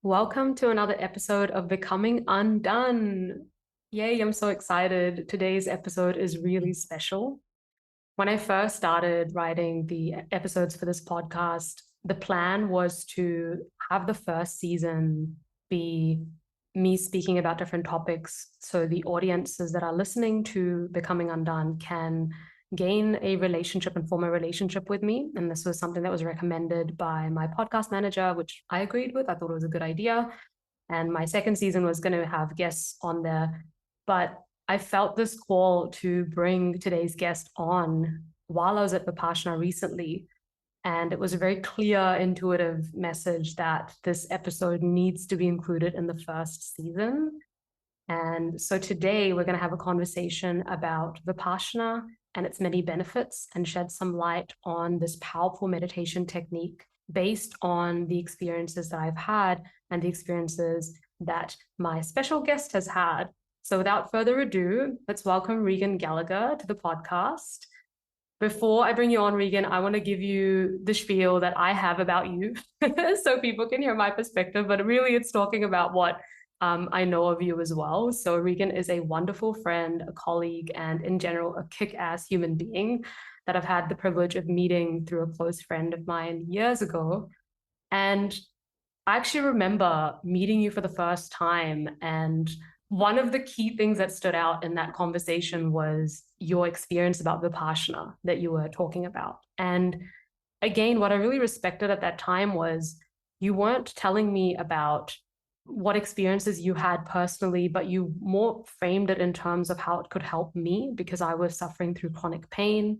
Welcome to another episode of Becoming Undone. Yay, I'm so excited. Today's episode is really special. When I first started writing the episodes for this podcast, the plan was to have the first season be me speaking about different topics so the audiences that are listening to Becoming Undone can gain a relationship and form a relationship with me. And this was something that was recommended by my podcast manager, which I agreed with. I thought it was a good idea. And my second season was going to have guests on there. But I felt this call to bring today's guest on while I was at Vipassana recently. And it was a very clear, intuitive message that this episode needs to be included in the first season. And so today we're going to have a conversation about Vipassana and its many benefits and shed some light on this powerful meditation technique based on the experiences that I've had and the experiences that my special guest has had. So without further ado, let's welcome Regan Gallagher to the podcast. Before I bring you on, Regan, I want to give you the spiel that I have about you so people can hear my perspective, but really it's talking about what I know of you as well. So Regan is a wonderful friend, a colleague, and in general, a kick-ass human being that I've had the privilege of meeting through a close friend of mine years ago. And I actually remember meeting you for the first time, and one of the key things that stood out in that conversation was your experience about Vipassana that you were talking about. And again, what I really respected at that time was you weren't telling me about what experiences you had personally, but you more framed it in terms of how it could help me because I was suffering through chronic pain.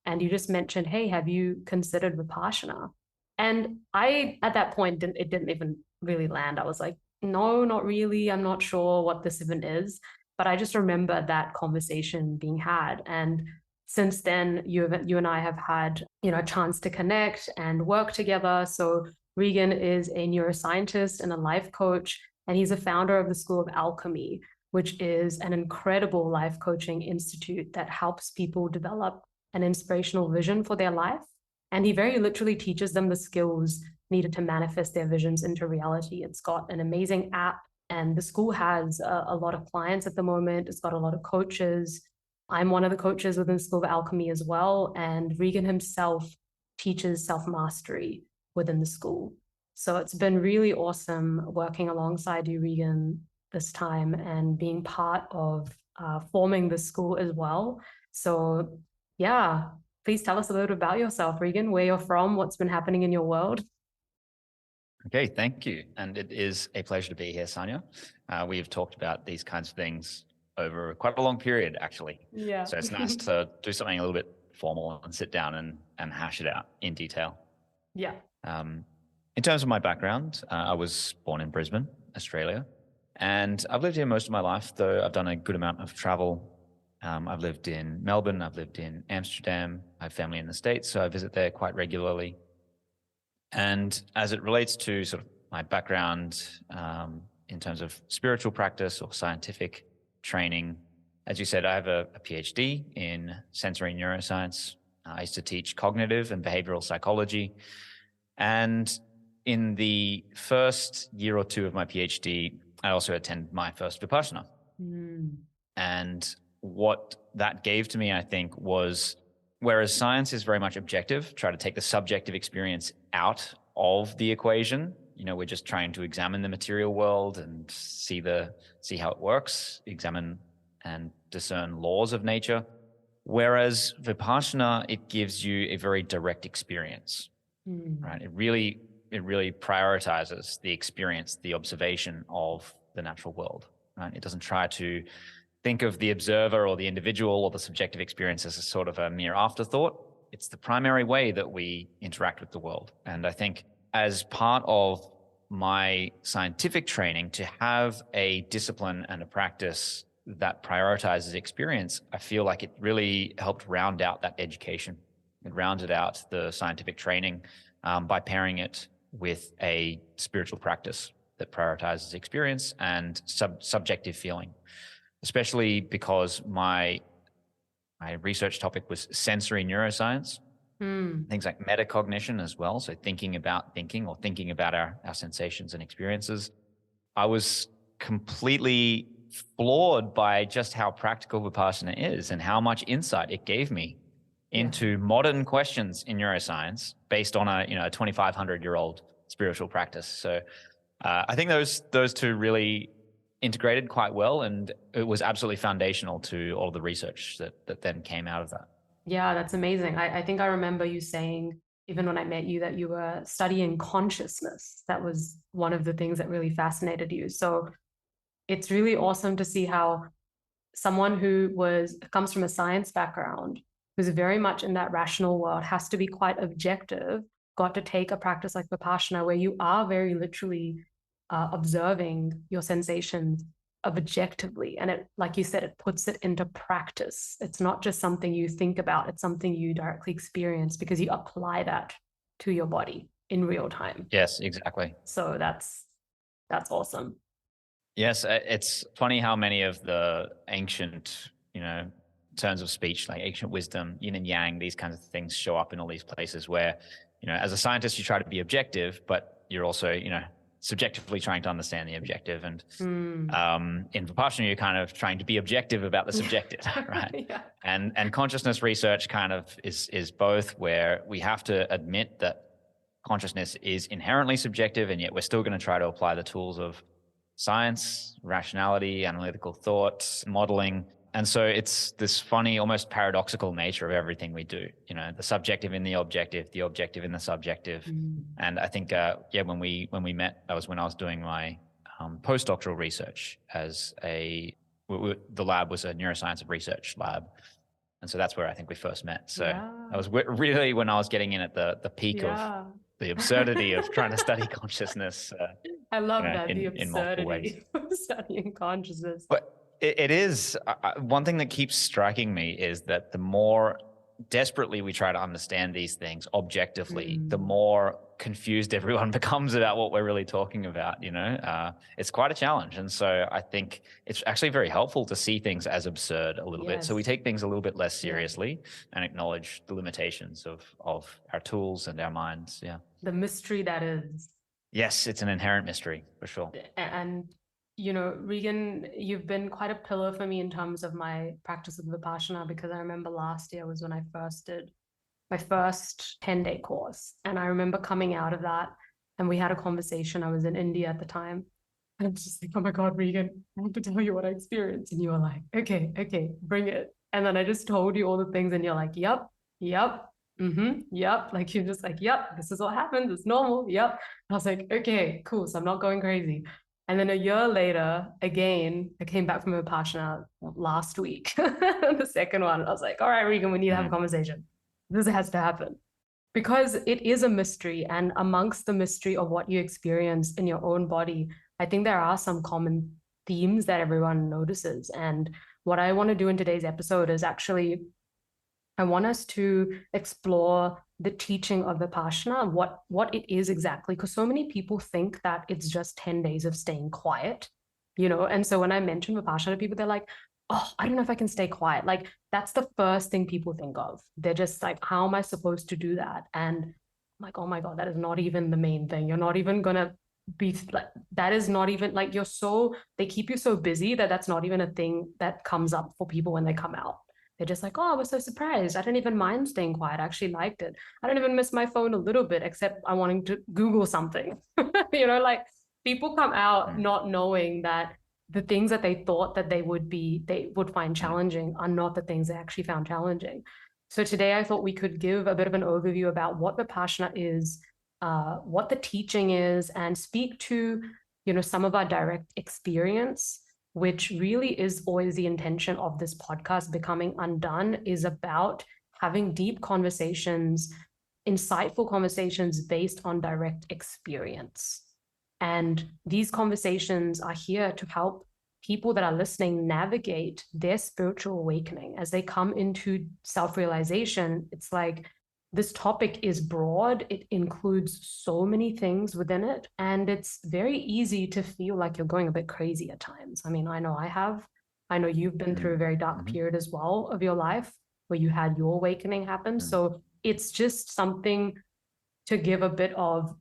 And you just mentioned, hey, have you considered Vipassana? And I, at that point, it didn't even really land. I was like, no, not really. I'm not sure what this even is. But I just remember that conversation being had. And since then, you and I have had, a chance to connect and work together. So Regan is a neuroscientist and a life coach, and he's a founder of the School of Alchemy, which is an incredible life coaching institute that helps people develop an inspirational vision for their life. And he very literally teaches them the skills needed to manifest their visions into reality. It's got an amazing app, and the school has a lot of clients at the moment. It's got a lot of coaches. I'm one of the coaches within the School of Alchemy as well. And Regan himself teaches self-mastery within the school. So it's been really awesome working alongside you, Regan, this time and being part of forming the school as well. So yeah, please tell us a little bit about yourself, Regan, where you're from, what's been happening in your world. Okay, thank you. And it is a pleasure to be here, Sanya. We've talked about these kinds of things over quite a long period, actually. Yeah. So it's nice to do something a little bit formal and sit down and hash it out in detail. Yeah. In terms of my background, I was born in Brisbane, Australia. And I've lived here most of my life, though I've done a good amount of travel. I've lived in Melbourne, I've lived in Amsterdam, I have family in the States, so I visit there quite regularly. And as it relates to sort of my background in terms of spiritual practice or scientific training, as you said, I have a PhD in sensory neuroscience. I used to teach cognitive and behavioral psychology. And in the first year or two of my PhD, I also attended my first Vipassana. And what that gave to me, I think, was whereas science is very much objective, try to take the subjective experience out of the equation. We're just trying to examine the material world and see how it works, examine and discern laws of nature. Whereas Vipassana, it gives you a very direct experience, right? It really prioritizes the experience, the observation of the natural world, right? It doesn't try to think of the observer or the individual or the subjective experience as a sort of a mere afterthought. It's the primary way that we interact with the world. And I think as part of my scientific training, to have a discipline and a practice that prioritizes experience, I feel like it really helped round out that education. It rounded out the scientific training by pairing it with a spiritual practice that prioritizes experience and subjective feeling, especially because my research topic was sensory neuroscience. things like metacognition as well. So thinking about thinking, or thinking about our sensations and experiences. I was completely floored by just how practical Vipassana is and how much insight it gave me into modern questions in neuroscience based on a 2,500-year-old spiritual practice. So I think those two really integrated quite well, and it was absolutely foundational to all of the research that then came out of that. Yeah, that's amazing. I think I remember you saying, even when I met you, that you were studying consciousness. That was one of the things that really fascinated you. So it's really awesome to see how someone who comes from a science background, who's very much in that rational world, has to be quite objective, got to take a practice like Vipassana, where you are very literally observing your sensations objectively. And it, like you said, it puts it into practice. It's not just something you think about, it's something you directly experience because you apply that to your body in real time. Yes, exactly. So that's awesome. Yes, it's funny how many of the ancient, terms of speech, like ancient wisdom, yin and yang, these kinds of things show up in all these places where, as a scientist, you try to be objective, but you're also, subjectively trying to understand the objective. And in Vipassana, you're kind of trying to be objective about the subjective, right? Yeah. And consciousness research kind of is both, where we have to admit that consciousness is inherently subjective, and yet we're still going to try to apply the tools of science, rationality, analytical thought, modeling. And so it's this funny, almost paradoxical nature of everything we do, the subjective in the objective in the subjective. And I think, when we met, that was when I was doing my postdoctoral research the lab was a neuroscience research lab. And so that's where I think we first met. So that was really when I was getting in at the peak of the absurdity of trying to study consciousness. I love that, the in multiple ways. absurdity of studying consciousness. But it is one thing that keeps striking me is that the more desperately we try to understand these things objectively, the more confused everyone becomes about what we're really talking about. It's quite a challenge. And so I think it's actually very helpful to see things as absurd a little bit. So we take things a little bit less seriously and acknowledge the limitations of our tools and our minds. Yeah. The mystery that is. Yes, it's an inherent mystery for sure. And Regan, you've been quite a pillar for me in terms of my practice of Vipassana, because I remember last year was when I first did my first 10-day course. And I remember coming out of that and we had a conversation. I was in India at the time. And I was just like, oh my God, Regan, I have to tell you what I experienced. And you were like, okay, bring it. And then I just told you all the things and you're like, yep, yep. Like you're just like, yep, this is what happens. It's normal. Yep. I was like, okay, cool. So I'm not going crazy. And then a year later, again, I came back from Vipassana last week, the second one. I was like, all right, Regan, we need to have a conversation. This has to happen. Because it is a mystery. And amongst the mystery of what you experience in your own body, I think there are some common themes that everyone notices. And what I want to do in today's episode is actually, I want us to explore the teaching of Vipassana, what it is exactly, because so many people think that it's just 10 days of staying quiet, and so when I mention Vipassana to people, they're like, oh, I don't know if I can stay quiet. Like, that's the first thing people think of. They're just like, how am I supposed to do that? And I'm like, oh my God, that is not even the main thing. You're not even gonna be like, that is not even like, they keep you so busy that's not even a thing that comes up for people when they come out. They're just like, oh, I was so surprised. I didn't even mind staying quiet. I actually liked it. I don't even miss my phone a little bit, except I wanting to Google something. Like, people come out not knowing that the things that they thought that they would find challenging are not the things they actually found challenging. So today I thought we could give a bit of an overview about what Vipassana is, what the teaching is, and speak to, some of our direct experience, which really is always the intention of this podcast. Becoming Undone is about having deep conversations, insightful conversations based on direct experience. And these conversations are here to help people that are listening navigate their spiritual awakening as they come into self-realization. It's like, this topic is broad. It includes so many things within it. And it's very easy to feel like you're going a bit crazy at times. I mean, I know I have. I know you've been through a very dark period as well of your life where you had your awakening happen. So it's just something to give a bit of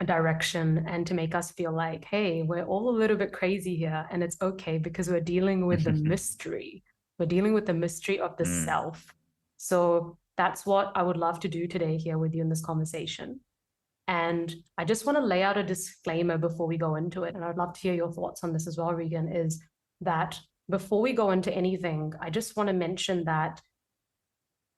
direction and to make us feel like, hey, we're all a little bit crazy here, and it's okay because we're dealing with the mystery. We're dealing with the mystery of the self. So that's what I would love to do today here with you in this conversation. And I just want to lay out a disclaimer before we go into it. And I'd love to hear your thoughts on this as well, Regan, is that before we go into anything, I just want to mention that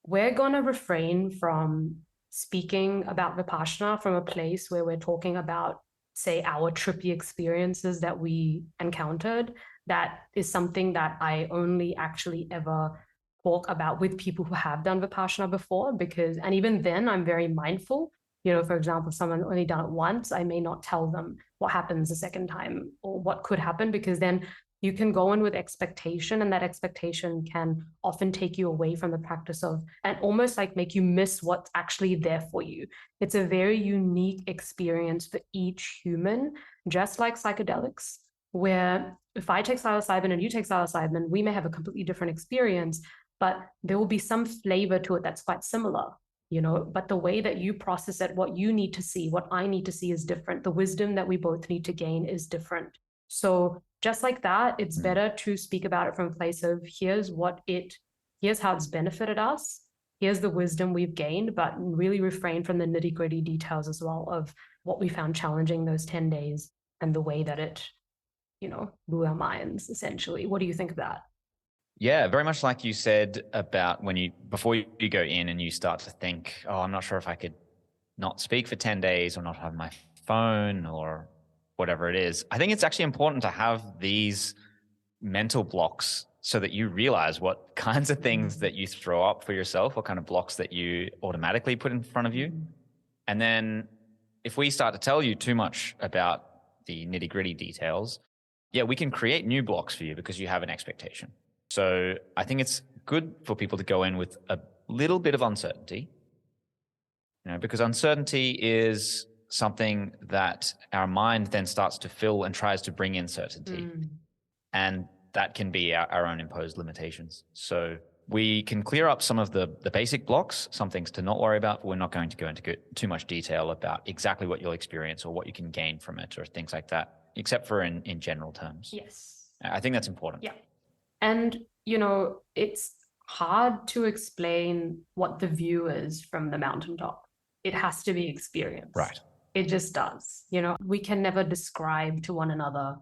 we're going to refrain from speaking about Vipassana from a place where we're talking about, say, our trippy experiences that we encountered. That is something that I only actually ever talk about with people who have done Vipassana before, because, and even then, I'm very mindful. You know, for example, if someone only done it once, I may not tell them what happens the second time or what could happen, because then you can go in with expectation, and that expectation can often take you away from the practice of, and almost like make you miss what's actually there for you. It's a very unique experience for each human, just like psychedelics, where if I take psilocybin and you take psilocybin, we may have a completely different experience, but there will be some flavor to it that's quite similar. You know, but the way that you process it, what you need to see, what I need to see is different. The wisdom that we both need to gain is different. So just like that, it's better to speak about it from a place of here's how it's benefited us, here's the wisdom we've gained, but really refrain from the nitty-gritty details as well of what we found challenging those 10 days and the way that it, you know, blew our minds, essentially. What do you think of that? Yeah, very much like you said about before you go in and you start to think, oh, I'm not sure if I could not speak for 10 days or not have my phone or whatever it is. I think it's actually important to have these mental blocks so that you realize what kinds of things that you throw up for yourself, what kind of blocks that you automatically put in front of you. And then if we start to tell you too much about the nitty-gritty details, yeah, we can create new blocks for you because you have an expectation. So I think it's good for people to go in with a little bit of uncertainty, you know, because uncertainty is something that our mind then starts to fill and tries to bring in certainty. And that can be our own imposed limitations. So we can clear up some of the basic blocks, some things to not worry about, but we're not going to go into too much detail about exactly what you'll experience or what you can gain from it or things like that, except for in general terms. Yes. I think that's important. Yeah. And, you know, it's hard to explain what the view is from the mountaintop. It has to be experienced. Right. It just does. You know, we can never describe to one another,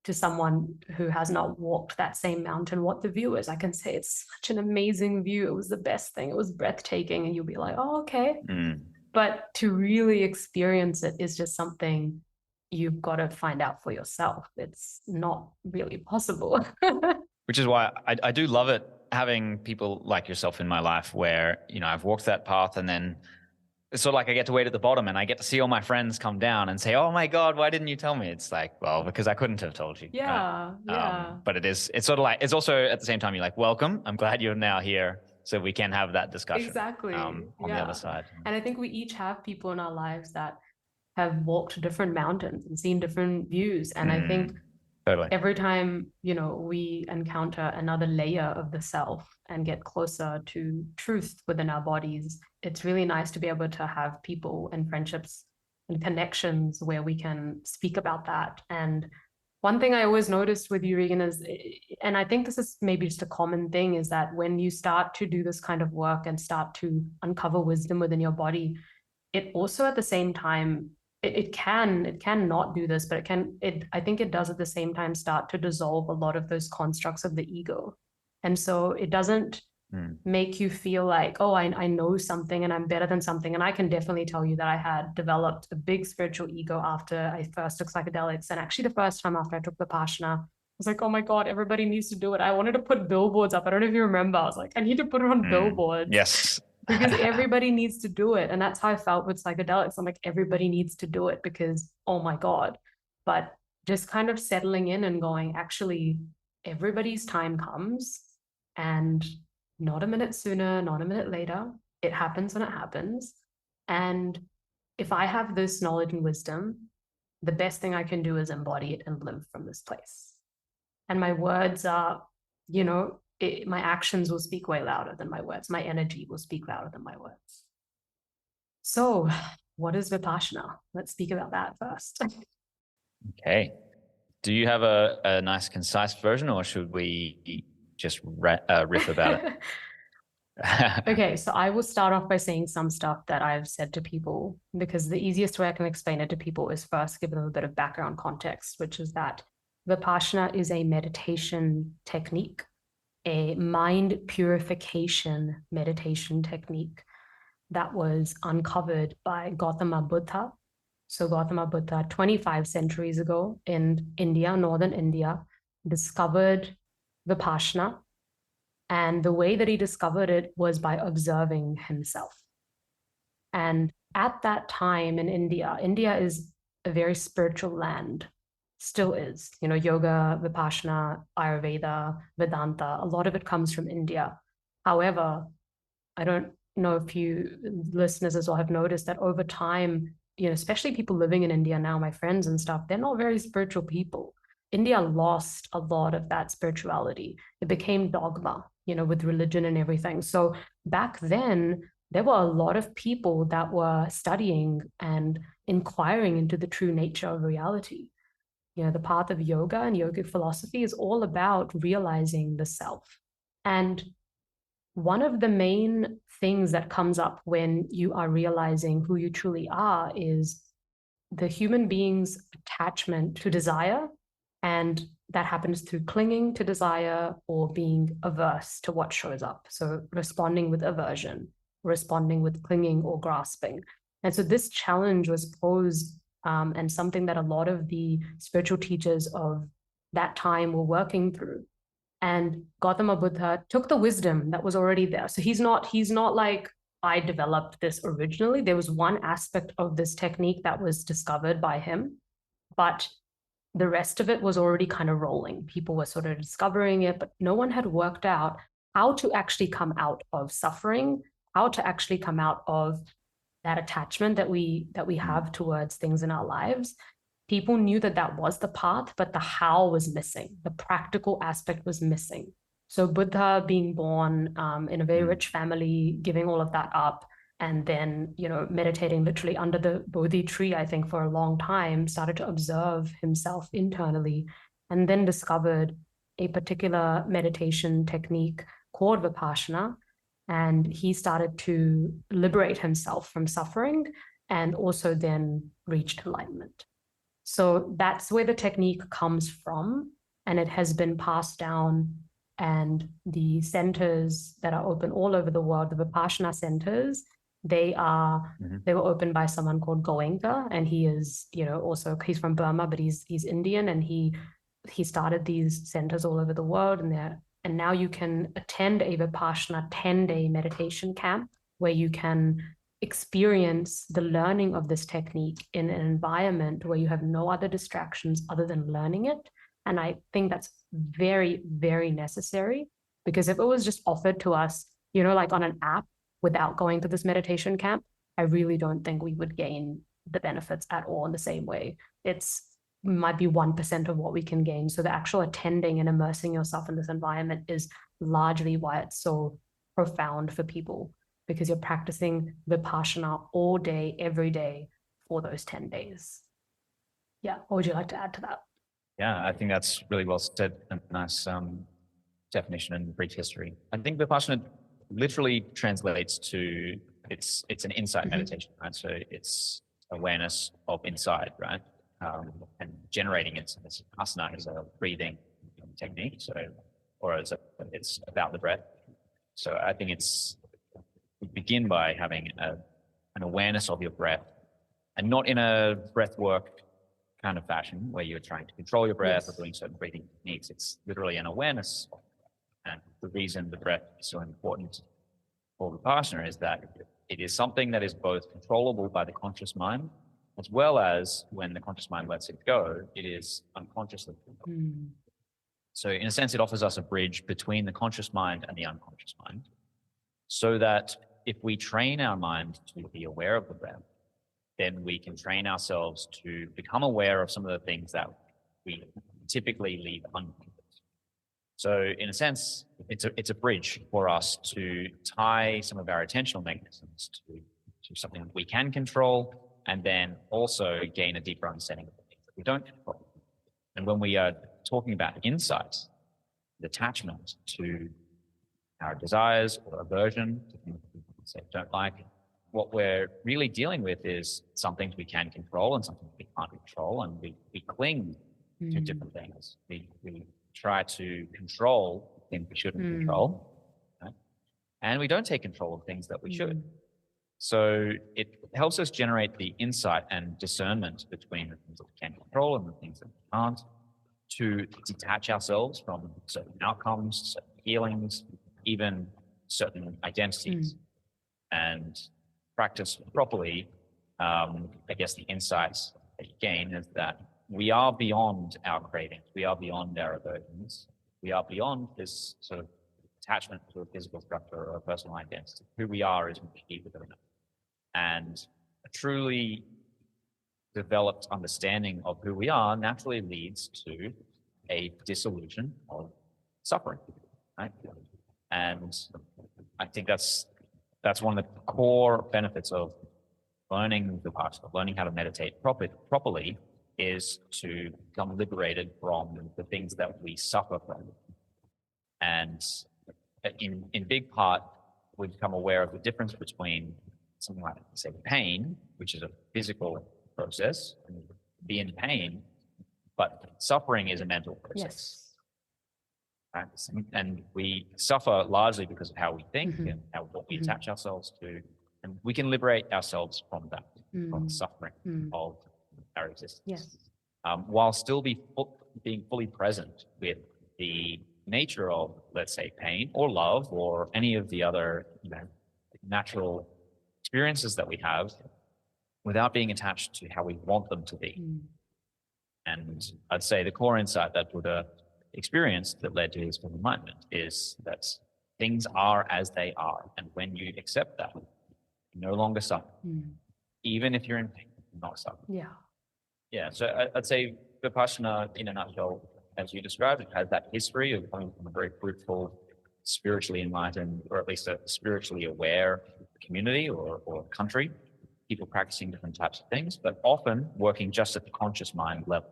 to someone who has not walked that same mountain, what the view is. I can say it's such an amazing view. It was the best thing. It was breathtaking. And you'll be like, oh, okay. But to really experience it is just something you've got to find out for yourself. It's not really possible. Which is why I do love it having people like yourself in my life where, you know, I've walked that path and then it's sort of like I get to wait at the bottom and I get to see all my friends come down and say, oh my God, why didn't you tell me? It's like, well, because I couldn't have told you. Yeah, right? yeah. But it's sort of like, it's also at the same time, you're like, welcome. I'm glad you're now here so we can have that discussion. Exactly. On the other side. And I think we each have people in our lives that have walked different mountains and seen different views. And I think totally. Every time, you know, we encounter another layer of the self and get closer to truth within our bodies, it's really nice to be able to have people and friendships and connections where we can speak about that. And one thing I always noticed with you, Regan, is, and I think this is maybe just a common thing, is that when you start to do this kind of work and start to uncover wisdom within your body, it also at the same time, it can not do this, but I think it does at the same time start to dissolve a lot of those constructs of the ego. And so it doesn't make you feel like, oh, I know something and I'm better than something. And I can definitely tell you that I had developed a big spiritual ego after I first took psychedelics. And actually the first time after I took Vipassana, I was like, oh my God, everybody needs to do it. I wanted to put billboards up. I don't know if you remember. I was like, I need to put it on billboards. Yes. Because everybody needs to do it. And that's how I felt with psychedelics. I'm like, everybody needs to do it because, oh my God. But just kind of settling in and going, actually, everybody's time comes and not a minute sooner, not a minute later. It happens when it happens. And if I have this knowledge and wisdom, the best thing I can do is embody it and live from this place. And my words are, you know, my actions will speak way louder than my words. My energy will speak louder than my words. So, what is Vipassana? Let's speak about that first. Okay. Do you have a nice concise version, or should we just riff about it? Okay, so I will start off by saying some stuff that I've said to people because the easiest way I can explain it to people is first give them a bit of background context, which is that Vipassana is a meditation technique, a mind purification meditation technique that was uncovered by Gautama Buddha. So Gautama Buddha, 25 centuries ago in India, northern India, discovered Vipassana. And the way that he discovered it was by observing himself. And at that time in India, India is a very spiritual land, still is. You know, yoga, Vipassana, Ayurveda, Vedanta, a lot of it comes from India. However, I don't know if you listeners as well have noticed that over time, you know, especially people living in India now, my friends and stuff, they're not very spiritual people. India lost a lot of that spirituality. It became dogma, you know, with religion and everything. So back then, there were a lot of people that were studying and inquiring into the true nature of reality. You know, the path of yoga and yogic philosophy is all about realizing the self. And one of the main things that comes up when you are realizing who you truly are is the human being's attachment to desire. And that happens through clinging to desire or being averse to what shows up. So responding with aversion, responding with clinging or grasping. And so this challenge was posed, and something that a lot of the spiritual teachers of that time were working through. And Gautama Buddha took the wisdom that was already there. So he's not like I developed this originally. There was one aspect of this technique that was discovered by him, but the rest of it was already kind of rolling. People were sort of discovering it, but no one had worked out how to actually come out of suffering, how to actually come out of that attachment that we have towards things in our lives. People knew that that was the path, but the how was missing. The practical aspect was missing. So Buddha being born in a very rich family, giving all of that up, and then, you know, meditating literally under the Bodhi tree, I think for a long time, started to observe himself internally, and then discovered a particular meditation technique called Vipassana. And he started to liberate himself from suffering and also then reached enlightenment. So that's where the technique comes from, and it has been passed down. And the centers that are open all over the world, the Vipassana centers, they were opened by someone called Goenka, and he is, you know, also he's from Burma, but he's Indian, and he started these centers all over the world, and now you can attend a Vipassana 10-day meditation camp where you can experience the learning of this technique in an environment where you have no other distractions other than learning it. And I think that's very, very necessary, because if it was just offered to us, you know, like on an app without going to this meditation camp, I really don't think we would gain the benefits at all in the same way. It's might be 1% of what we can gain. So the actual attending and immersing yourself in this environment is largely why it's so profound for people, because you're practicing Vipassana all day, every day for those 10 days. Yeah. What would you like to add to that? Yeah, I think that's really well said. A nice definition and brief history. I think Vipassana literally translates to it's an insight meditation, right? So it's awareness of inside, right? And generating it. So this asana is a breathing technique, so it's about the breath. So I think you begin by having an awareness of your breath, and not in a breath work kind of fashion where you're trying to control your breath or doing certain breathing techniques. It's literally an awareness. And the reason the breath is so important for Vipassana is that it is something that is both controllable by the conscious mind, as well as when the conscious mind lets it go, it is unconsciously controlled. So in a sense, it offers us a bridge between the conscious mind and the unconscious mind, so that if we train our mind to be aware of the breath, then we can train ourselves to become aware of some of the things that we typically leave unconscious. So in a sense, it's a bridge for us to tie some of our attentional mechanisms to something that we can control, and then also gain a deeper understanding of the things that we don't control. And when we are talking about insight, detachment to our desires or aversion to things that we say don't like, what we're really dealing with is some things we can control and some things we can't control, and we cling to different things. We try to control things we shouldn't control, right? And we don't take control of things that we should. So it helps us generate the insight and discernment between the things that we can control and the things that we can't, to detach ourselves from certain outcomes, certain feelings, even certain identities, and practice properly. I guess the insights that you gain is that we are beyond our cravings, we are beyond our aversions, we are beyond this sort of attachment to a physical structure or a personal identity. Who we are is much deeper than that. And a truly developed understanding of who we are naturally leads to a dissolution of suffering, right? And I think that's one of the core benefits of learning Vipassana, learning how to meditate properly, is to become liberated from the things that we suffer from. And in big part, we become aware of the difference between something like, say, pain, which is a physical process, and be in pain, but suffering is a mental process. Right? And we suffer largely because of how we think and what we attach ourselves to, and we can liberate ourselves from that, from the suffering of our existence, while still being fully present with the nature of, let's say, pain or love or any of the other natural experiences that we have, without being attached to how we want them to be. And I'd say the core insight that Buddha experienced that led to his full enlightenment is that things are as they are, and when you accept that, you no longer suffer. Even if you're in pain, you not suffer. So I'd say Vipassana, in a nutshell, as you described it, has that history of coming from a very fruitful, spiritually enlightened, or at least a spiritually aware community or country, people practicing different types of things, but often working just at the conscious mind level,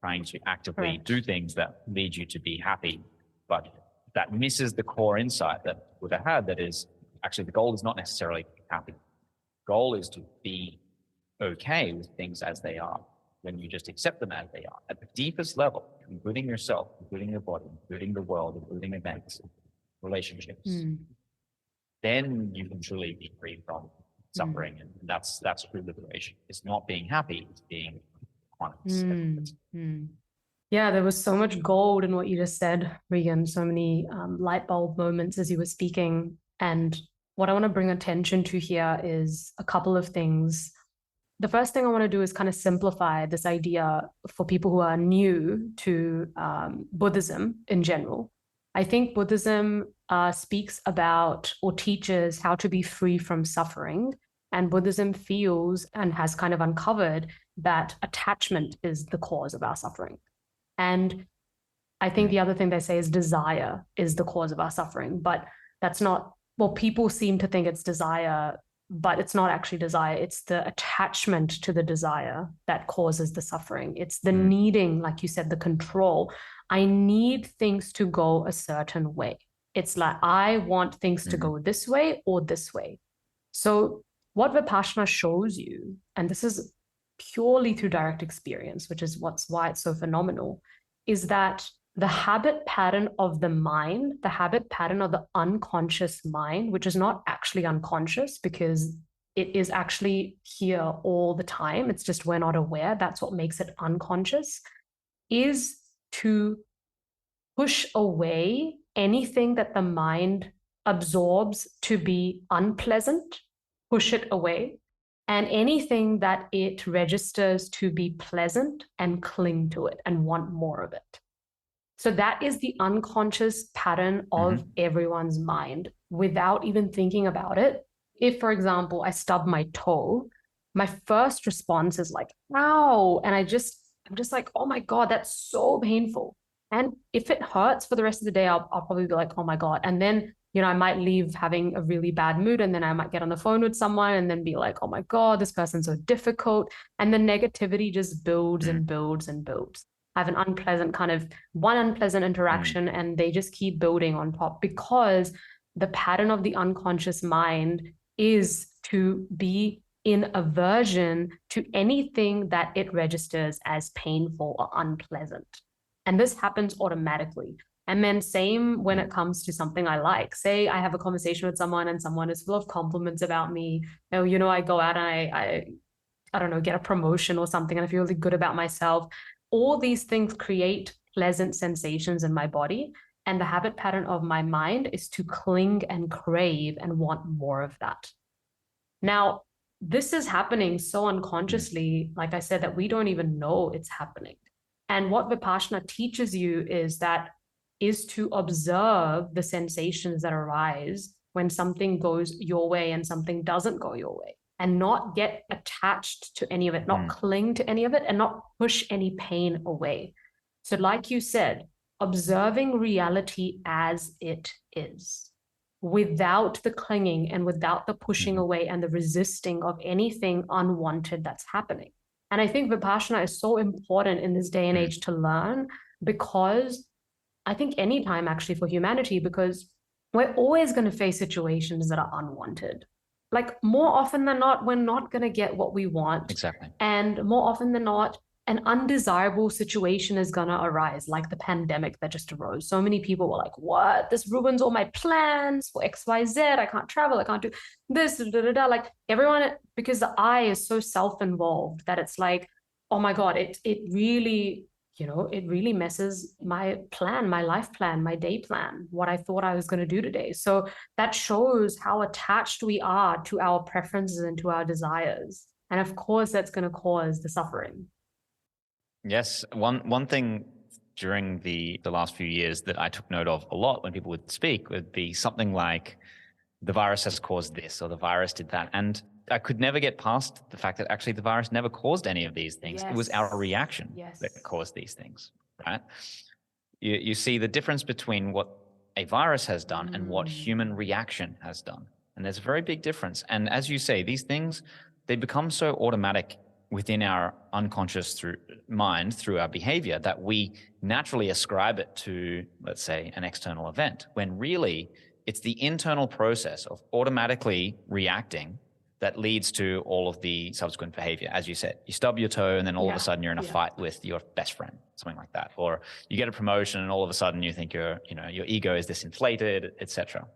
trying to actively do things that lead you to be happy. But that misses the core insight that Buddha had, that is, actually the goal is not necessarily to be happy. The goal is to be okay with things as they are, when you just accept them as they are, at the deepest level, including yourself, including your body, including the world, including events, relationships. Then you can truly be free from suffering, and that's true liberation. It's not being happy, it's being honest. Yeah, there was so much gold in what you just said, Regan, so many light bulb moments as you were speaking. And what I want to bring attention to here is a couple of things. The first thing I want to do is kind of simplify this idea for people who are new to Buddhism in general. I think Buddhism speaks about or teaches how to be free from suffering. And Buddhism feels and has kind of uncovered that attachment is the cause of our suffering. And I think the other thing they say is desire is the cause of our suffering. But that's not, well, people seem to think it's desire, but it's not actually desire. It's the attachment to the desire that causes the suffering. It's the needing, like you said, the control. I need things to go a certain way. It's like, I want things to go this way or this way. So what Vipassana shows you, and this is purely through direct experience, which is why it's so phenomenal, is that the habit pattern of the mind, the habit pattern of the unconscious mind, which is not actually unconscious because it is actually here all the time, it's just we're not aware, that's what makes it unconscious, is to push away anything that the mind absorbs to be unpleasant, push it away, and anything that it registers to be pleasant and cling to it and want more of it. So that is the unconscious pattern of everyone's mind without even thinking about it. If, for example, I stub my toe, my first response is like, ow. And I'm just like, oh my God, that's so painful. And if it hurts for the rest of the day, I'll probably be like, oh my God. And then I might leave having a really bad mood, and then I might get on the phone with someone and then be like, oh my God, this person's so difficult. And the negativity just builds Mm, and builds and builds. I have one unpleasant mm, interaction, and they just keep building on top because the pattern of the unconscious mind is to be in aversion to anything that it registers as painful or unpleasant. And this happens automatically. And then same when mm, it comes to something I like. Say I have a conversation with someone and someone is full of compliments about me. I go out and I don't know, get a promotion or something and I feel really good about myself. All these things create pleasant sensations in my body. And the habit pattern of my mind is to cling and crave and want more of that. Now, this is happening so mm, unconsciously, like I said, that we don't even know it's happening. And what Vipassana teaches you is to observe the sensations that arise when something goes your way and something doesn't go your way, and not get attached to any of it, not mm, cling to any of it, and not push any pain away. So, like you said, observing reality as it is without the clinging and without the pushing mm, away and the resisting of anything unwanted that's happening. And I think Vipassana is so important in this day and mm, age to learn, because I think any time actually for humanity, because we're always going to face situations that are unwanted. Like more often than not, we're not going to get what we want. exactly. And more often than not, an undesirable situation is going to arise, like the pandemic that just arose. So many people were like, what? This ruins all my plans for XYZ. I can't travel. I can't do this. Da, da, da. Like everyone, because the I is so self-involved that it's like, oh my God, it really it really messes my plan, my life plan, my day plan, what I thought I was going to do today. So that shows how attached we are to our preferences and to our desires. And of course, that's going to cause the suffering. Yes, one thing during the last few years that I took note of a lot when people would speak would be something like the virus has caused this or the virus did that. And I could never get past the fact that actually the virus never caused any of these things. It was our Yes. reaction that Yes. caused these things, right? You see the difference between what a virus has done and what human Mm. reaction has done. And there's a very big difference. And as you say, these things, they become so automatic within our unconscious mind through our behavior that we naturally ascribe it to, let's say, an external event, when really it's the internal process of automatically reacting that leads to all of the subsequent behavior. As you said, you stub your toe and then all of a Yeah. sudden you're in a Yeah. fight with your best friend, something like that. Or you get a promotion and all of a sudden you think your ego is disinflated, etc.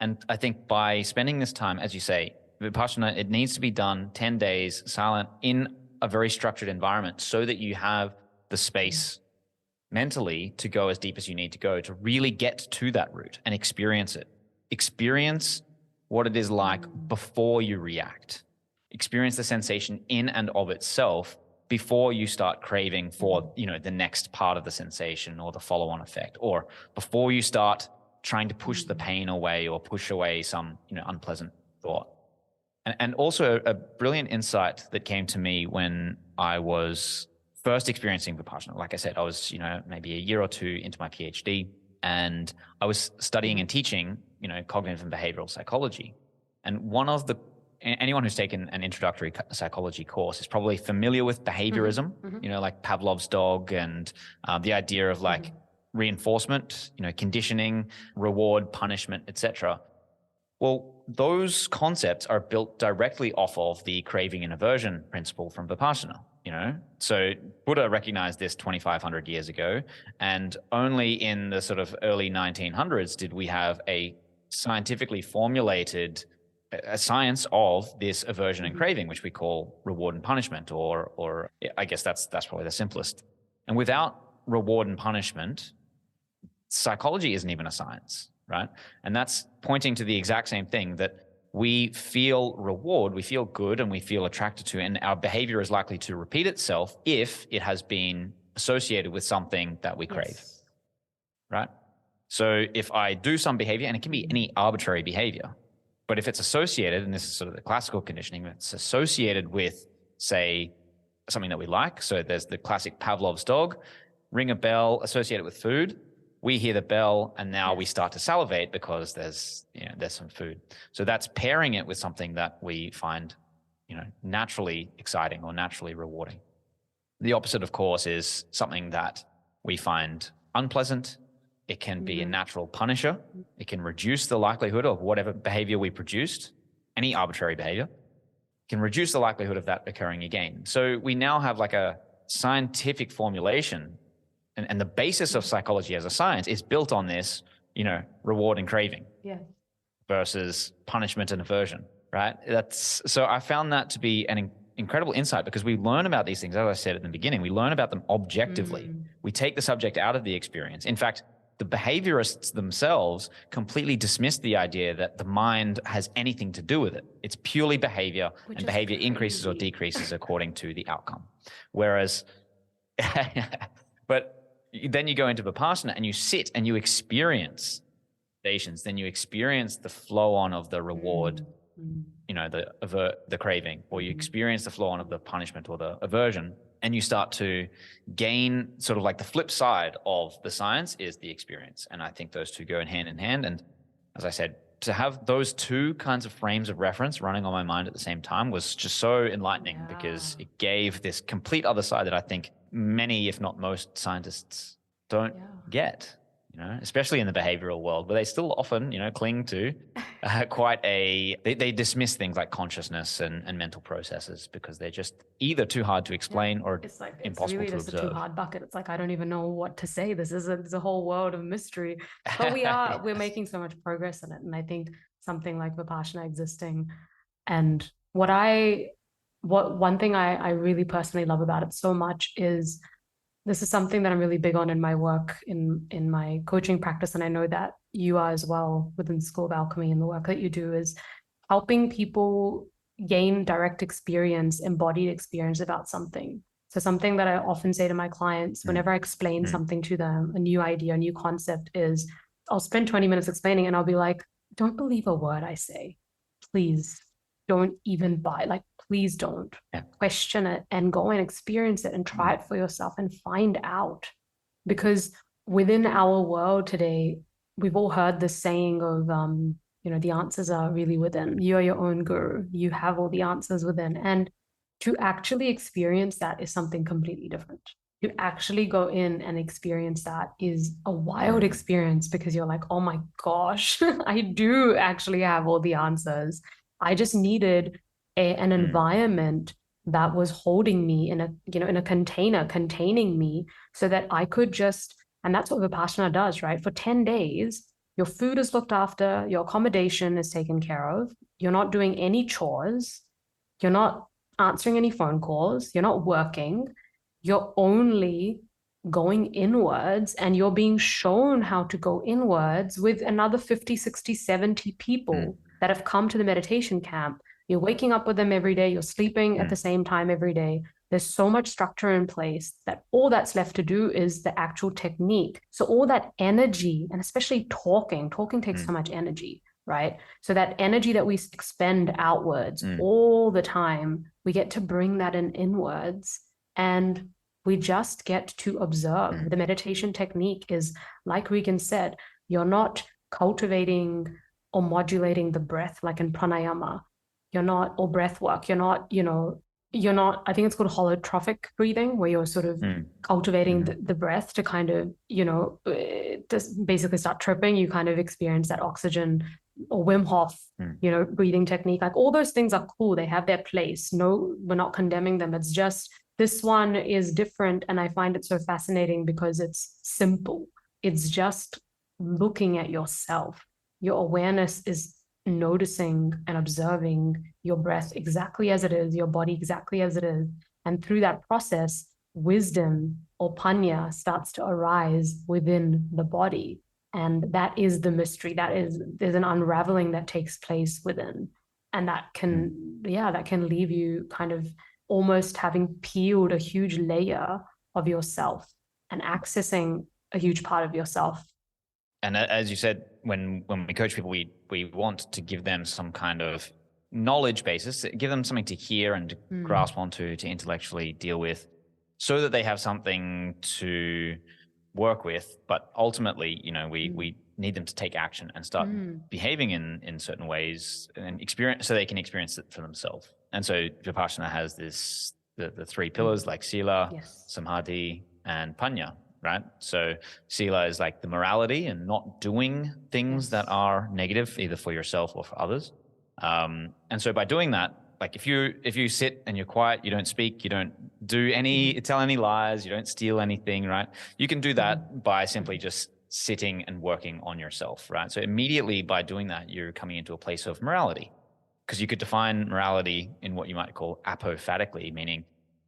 And I think by spending this time, as you say, Vipassana, it needs to be done 10 days silent in a very structured environment so that you have the space mentally to go as deep as you need to go to really get to that root and experience it. Experience what it is like Mm. before you react. Experience the sensation in and of itself before you start craving for, the next part of the sensation or the follow-on effect, or before you start trying to push the Mm. pain away or push away some, unpleasant thought. And also a brilliant insight that came to me when I was first experiencing Vipassana. Like I said, I was, maybe a year or two into my PhD, and I was studying and teaching, cognitive and behavioral psychology. And anyone who's taken an introductory psychology course is probably familiar with behaviorism, like Pavlov's dog and the idea of like reinforcement, conditioning, reward, punishment, etc. Well, those concepts are built directly off of the craving and aversion principle from Vipassana. So Buddha recognized this 2,500 years ago, and only in the sort of early 1900s did we have a scientifically formulated a science of this aversion and craving, which we call reward and punishment, or I guess that's probably the simplest. And without reward and punishment, psychology isn't even a science, right? And that's pointing to the exact same thing, that we feel reward, we feel good, and we feel attracted to, and our behavior is likely to repeat itself if it has been associated with something that we crave, Yes. right? So if I do some behavior, and it can be any arbitrary behavior, but if it's associated, and this is sort of the classical conditioning, it's associated with, say, something that we like. So there's the classic Pavlov's dog, ring a bell, associate it with food. we hear the bell, and now we start to salivate because there's some food. So that's pairing it with something that we find, naturally exciting or naturally rewarding. The opposite, of course, is something that we find unpleasant. It can be a natural punisher. It can reduce the likelihood of whatever behavior we produced, any arbitrary behavior, can reduce the likelihood of that occurring again. So we now have like a scientific formulation, and the basis of psychology as a science is built on this, reward and craving versus punishment and aversion, right? So I found that to be an incredible insight, because we learn about these things, as I said at the beginning, we learn about them objectively. We take the subject out of the experience. In fact, the behaviorists themselves completely dismiss the idea that the mind has anything to do with it. It's purely behavior, and behavior increases or decreases according to the outcome. Whereas, but then you go into Vipassana and you sit and you experience stations, then you experience the flow on of the reward, the craving, or you experience the flow on of the punishment or the aversion, and you start to gain sort of like the flip side of the science is the experience. And I think those two go hand in hand. And as I said, to have those two kinds of frames of reference running on my mind at the same time was just so enlightening, because it gave this complete other side that I think many, if not most, scientists don't get. Especially in the behavioral world, where they still often, cling to they dismiss things like consciousness and mental processes, because they're just either too hard to explain or it's impossible really to just observe. a too hard bucket. It's like, I don't even know what to say. This is a whole world of mystery, but we're making so much progress in it. And I think something like Vipassana existing, and one thing I really personally love about it so much is, this is something that I'm really big on in my work, in my coaching practice, and I know that you are as well within School of Alchemy, and the work that you do is helping people gain direct experience, embodied experience about something. So something that I often say to my clients whenever I explain something to them, a new idea, a new concept, is I'll spend 20 minutes explaining and I'll be like, don't believe a word I say. Please don't even please don't question it, and go and experience it and try it for yourself and find out. Because within our world today, we've all heard this saying of, the answers are really within. You are your own guru. You have all the answers within. And to actually experience that is something completely different. To actually go in and experience that is a wild experience, because you're like, oh my gosh, I do actually have all the answers. I just needed an environment that was holding me in a container, containing me, so that I could just, and that's what Vipassana does, right? For 10 days, your food is looked after, your accommodation is taken care of, you're not doing any chores, you're not answering any phone calls, you're not working, you're only going inwards, and you're being shown how to go inwards with another 50, 60, 70 people that have come to the meditation camp. You're waking up with them every day. You're sleeping at the same time every day. There's so much structure in place that all that's left to do is the actual technique. So all that energy, and especially talking takes so much energy, right? So that energy that we expend outwards all the time, we get to bring that inwards, and we just get to observe. The meditation technique is, like Regan said, you're not cultivating or modulating the breath like in pranayama. You're not, or breath work. You're not, I think it's called holotrophic breathing, where you're sort of cultivating the breath to kind of, just basically start tripping. You kind of experience that oxygen, or Wim Hof, breathing technique. Like, all those things are cool. They have their place. No, we're not condemning them. It's just, this one is different. And I find it so fascinating because it's simple. It's just looking at yourself. Your awareness is noticing and observing your breath exactly as it is, your body exactly as it is. And through that process, wisdom or panya starts to arise within the body. And that is the mystery. There's an unraveling that takes place within. And that can leave you kind of almost having peeled a huge layer of yourself and accessing a huge part of yourself. And as you said, when we coach people, we want to give them some kind of knowledge basis, give them something to hear and to grasp onto, to intellectually deal with, so that they have something to work with, but ultimately, we need them to take action and start behaving in certain ways and experience, so they can experience it for themselves. And so Vipassana has the three pillars like sila, samadhi, and panya, right? So sila is like the morality and not doing things that are negative, either for yourself or for others. And so by doing that, like if you sit and you're quiet, you don't speak, you don't tell any lies, you don't steal anything, right? You can do that by simply just sitting and working on yourself, right? So immediately by doing that, you're coming into a place of morality, because you could define morality in what you might call apophatically, meaning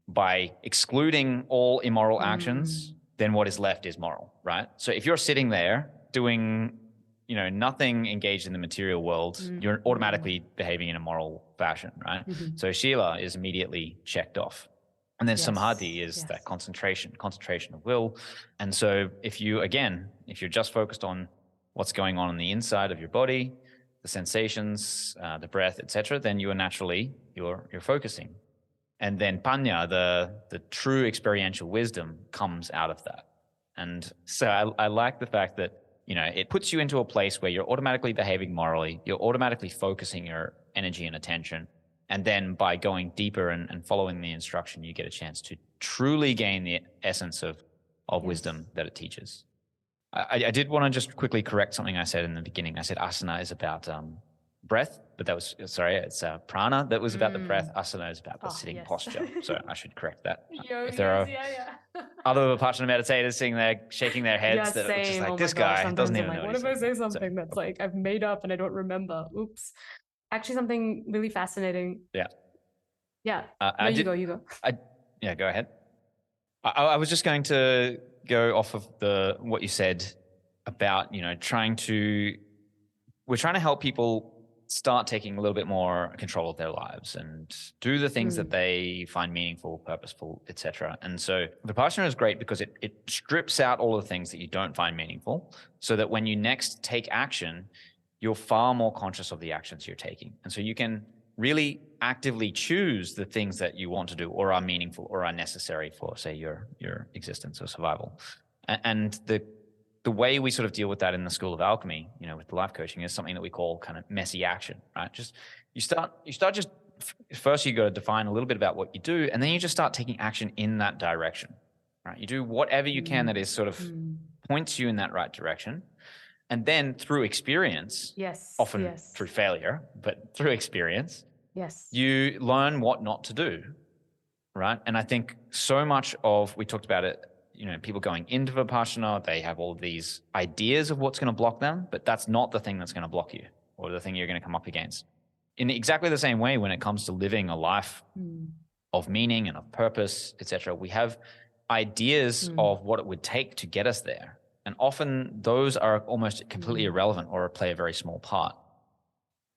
by excluding all immoral actions, then what is left is moral, right? So if you're sitting there doing nothing engaged in the material world, you're automatically behaving in a moral fashion, right? So Shila is immediately checked off. And then samadhi is that concentration of will. And so if you're just focused on what's going on the inside of your body, the sensations, the breath, etc., then you are naturally, you're focusing. And then panya, the true experiential wisdom, comes out of that. And so I like the fact that it puts you into a place where you're automatically behaving morally, you're automatically focusing your energy and attention. And then by going deeper and following the instruction, you get a chance to truly gain the essence of wisdom that it teaches. I did want to just quickly correct something I said in the beginning. I said asana is about breath, but it's prana that was about the breath. Asana is about the sitting posture. So I should correct that. If there are other Vipassana meditators sitting there shaking their heads, that it's just like, this guy doesn't even know what if I say something that's like I've made up and I don't remember? Oops. Actually, something really fascinating. Yeah. You go. Go ahead. I was just going to go off of what you said about we're trying to help people start taking a little bit more control of their lives and do the things that they find meaningful, purposeful, etc. And so Vipassana is great because it strips out all the things that you don't find meaningful, so that when you next take action, you're far more conscious of the actions you're taking. And so you can really actively choose the things that you want to do or are meaningful or are necessary for, say, your existence or survival. And the way we sort of deal with that in the School of Alchemy, with life coaching, is something that we call kind of messy action, right? Just you start just first you got to define a little bit about what you do, and then you just start taking action in that direction, right? You do whatever you can that is sort of points you in that right direction. And then through experience, often through failure, but through experience, you learn what not to do, right? And I think so much we talked about it, people going into Vipassana, they have all these ideas of what's going to block them, but that's not the thing that's going to block you or the thing you're going to come up against. In exactly the same way, when it comes to living a life of meaning and of purpose, etc., we have ideas of what it would take to get us there. And often those are almost completely irrelevant or play a very small part.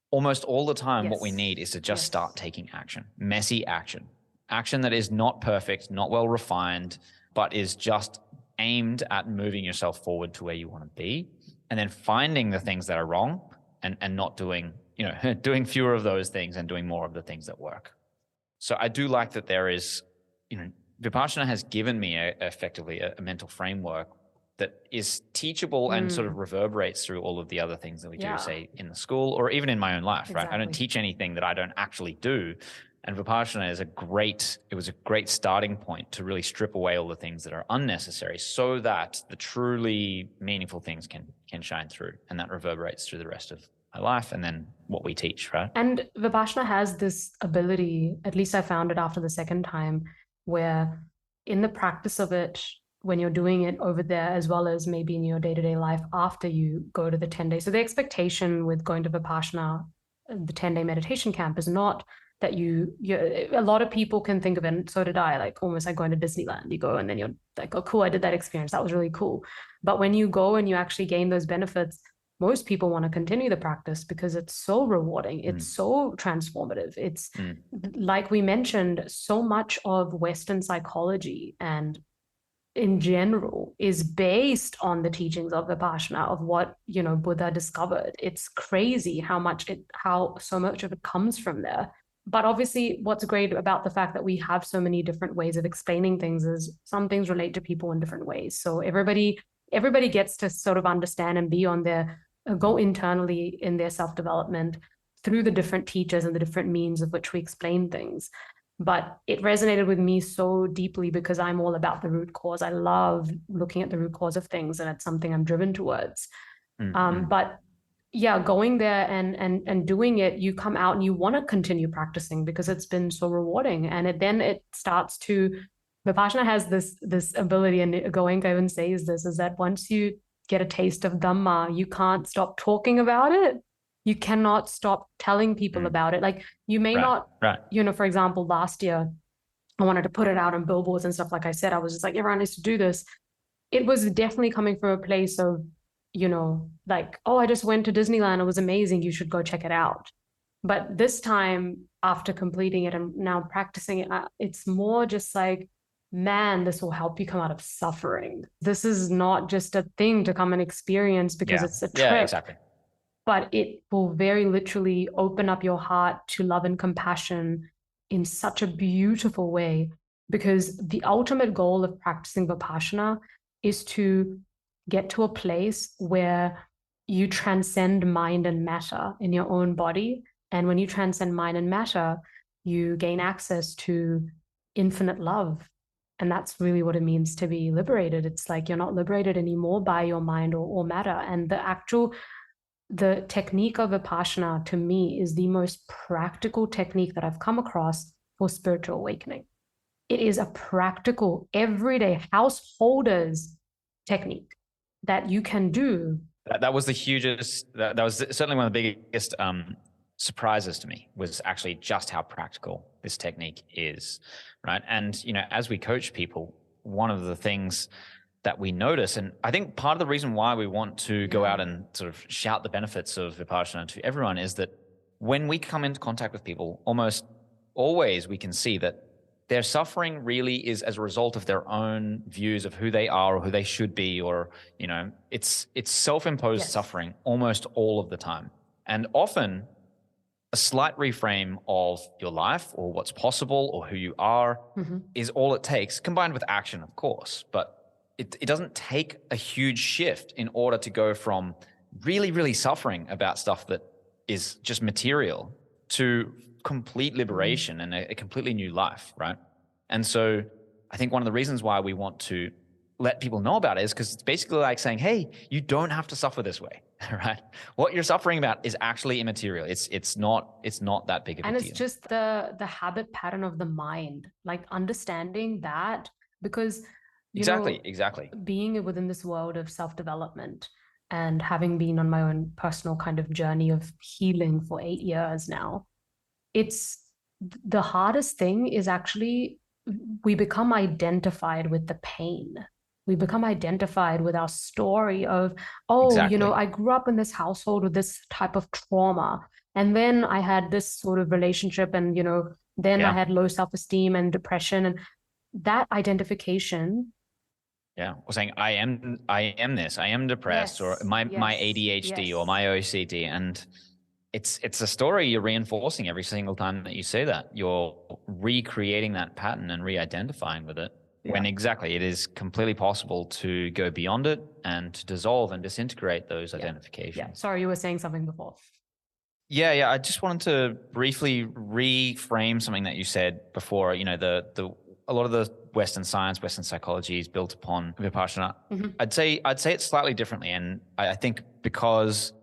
Almost all the time, what we need is to just start taking action, messy action that is not perfect, not well refined, but is just aimed at moving yourself forward to where you want to be, and then finding the things that are wrong and not doing, doing fewer of those things and doing more of the things that work. So I do like that there is, Vipassana has given me effectively a mental framework that is teachable and sort of reverberates through all of the other things that we do, say, in the school or even in my own life, right? I don't teach anything that I don't actually do. And Vipassana was a great starting point to really strip away all the things that are unnecessary so that the truly meaningful things can shine through, and that reverberates through the rest of my life and then what we teach, right? And Vipassana has this ability, at least I found it after the second time, where in the practice of it, when you're doing it over there, as well as maybe in your day-to-day life after you go to the 10 days. So the expectation with going to Vipassana, the 10-day meditation camp, is not that a lot of people can think of it, and so did I, like almost like going to Disneyland. You go and then you're like, oh, cool, I did that experience. That was really cool. But when you go and you actually gain those benefits, most people want to continue the practice because it's so rewarding. It's so transformative. It's like we mentioned, so much of Western psychology and in general is based on the teachings of Vipassana, of what, Buddha discovered. It's crazy how so much of it comes from there. But obviously, what's great about the fact that we have so many different ways of explaining things is some things relate to people in different ways. So everybody gets to sort of understand and be on their go internally in their self-development through the different teachers and the different means of which we explain things. But it resonated with me so deeply because I'm all about the root cause. I love looking at the root cause of things, and it's something I'm driven towards. But yeah, going there and doing it, you come out and you want to continue practicing because it's been so rewarding. And it starts to, Vipassana has this ability, and Goenka even says this, is that once you get a taste of Dhamma, you can't stop talking about it. You cannot stop telling people about it. Like you may not, for example, last year, I wanted to put it out on billboards and stuff. Like I said, I was just like, everyone needs to do this. It was definitely coming from a place of, like, oh, I just went to Disneyland. It was amazing. You should go check it out. But this time, after completing it and now practicing it, it's more just like, man, this will help you come out of suffering. This is not just a thing to come and experience because it's a trip. Yeah, exactly. But it will very literally open up your heart to love and compassion in such a beautiful way. Because the ultimate goal of practicing Vipassana is to get to a place where you transcend mind and matter in your own body. And when you transcend mind and matter, you gain access to infinite love. And that's really what it means to be liberated. It's like you're not liberated anymore by your mind or matter. And the technique of Vipassana to me is the most practical technique that I've come across for spiritual awakening. It is a practical, everyday householder's technique that you can do. That was the hugest, that was certainly one of the biggest surprises to me, was actually just how practical this technique is, right? And, as we coach people, one of the things that we notice, and I think part of the reason why we want to go out and sort of shout the benefits of Vipassana to everyone is that when we come into contact with people, almost always we can see that their suffering really is as a result of their own views of who they are or who they should be, or, it's self-imposed suffering almost all of the time. And often a slight reframe of your life or what's possible or who you are is all it takes, combined with action, of course. But it doesn't take a huge shift in order to go from really, really suffering about stuff that is just material to complete liberation and a completely new life, right? And so I think one of the reasons why we want to let people know about it is because it's basically like saying, hey, you don't have to suffer this way, right? What you're suffering about is actually immaterial. It's not that big of a deal. And it's just the habit pattern of the mind, like understanding that, because Exactly. being within this world of self-development and having been on my own personal kind of journey of healing for 8 years now, it's the hardest thing is actually we become identified with the pain. We become identified with our story of, I grew up in this household with this type of trauma. And then I had this sort of relationship and, then I had low self-esteem and depression, and that identification. Yeah, or saying I am this, I am depressed, or my ADHD or my OCD, and it's a story you're reinforcing every single time that you say that. You're recreating that pattern and re-identifying with it. When exactly it is completely possible to go beyond it and to dissolve and disintegrate those identifications. Yeah, sorry, you were saying something before. Yeah. I just wanted to briefly reframe something that you said before. A lot of the Western science, Western psychology is built upon Vipassana. I'd say it slightly differently, and I think because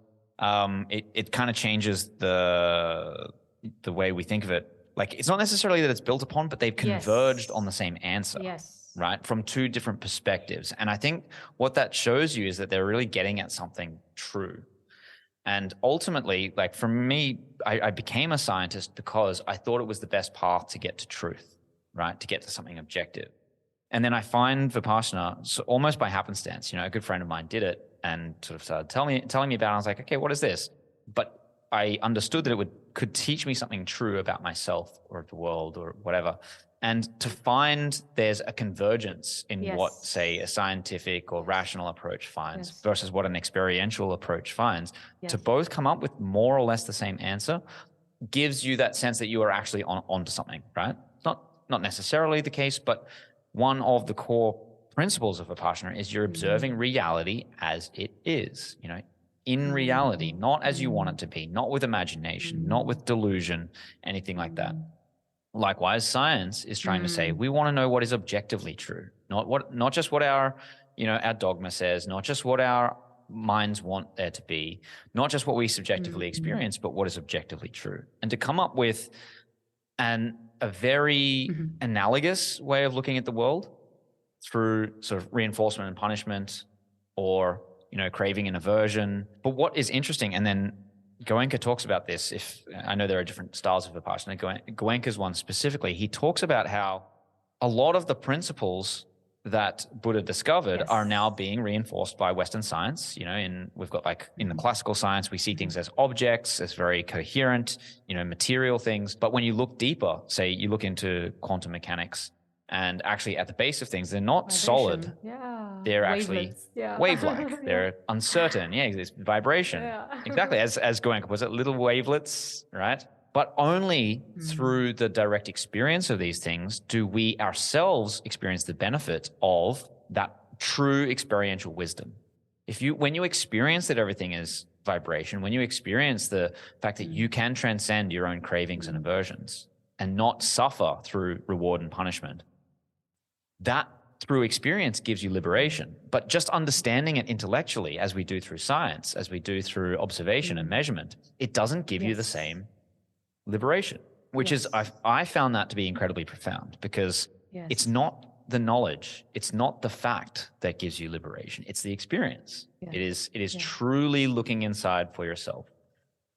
it kind of changes the way we think of it. Like, it's not necessarily that it's built upon, but they've converged on the same answer, right? From two different perspectives. And I think what that shows you is that they're really getting at something true. And ultimately, like for me, I became a scientist because I thought it was the best path to get to truth, right? To get to something objective. And then I find Vipassana, so almost by happenstance, a good friend of mine did it and sort of started telling me about it. I was like, okay, what is this? But I understood that it could teach me something true about myself or the world or whatever. And to find there's a convergence in what, say, a scientific or rational approach finds versus what an experiential approach finds, to both come up with more or less the same answer, gives you that sense that you are actually onto something, right? It's not necessarily the case, but one of the core principles of Vipassana is you're observing reality as it is, in reality, not as you want it to be, not with imagination, not with delusion, anything like that. Likewise, science is trying to say we want to know what is objectively true, not just what our dogma says, not just what our minds want there to be, not just what we subjectively experience, but what is objectively true. And to come up with a very analogous way of looking at the world through sort of reinforcement and punishment, or craving and aversion. But what is interesting, and then Goenka talks about this, if I know there are different styles of Vipassana, Goenka's one specifically, he talks about how a lot of the principles that Buddha discovered are now being reinforced by Western science. We've got in the classical science, we see things as objects, as very coherent, material things. But when you look deeper, say you look into quantum mechanics, and actually at the base of things, they're not solid. Yeah. They're actually wave-like. They're uncertain. Yeah, it's vibration. Exactly. As Goenka was it, little wavelets, right? But only through the direct experience of these things do we ourselves experience the benefit of that true experiential wisdom. When you experience that everything is vibration, when you experience the fact that you can transcend your own cravings and aversions and not suffer through reward and punishment, that through experience gives you liberation. But just understanding it intellectually, as we do through science, as we do through observation and measurement, it doesn't give you the same liberation, which is, I found that to be incredibly profound, because it's not the knowledge, it's not the fact that gives you liberation, it's the experience. It is truly looking inside for yourself.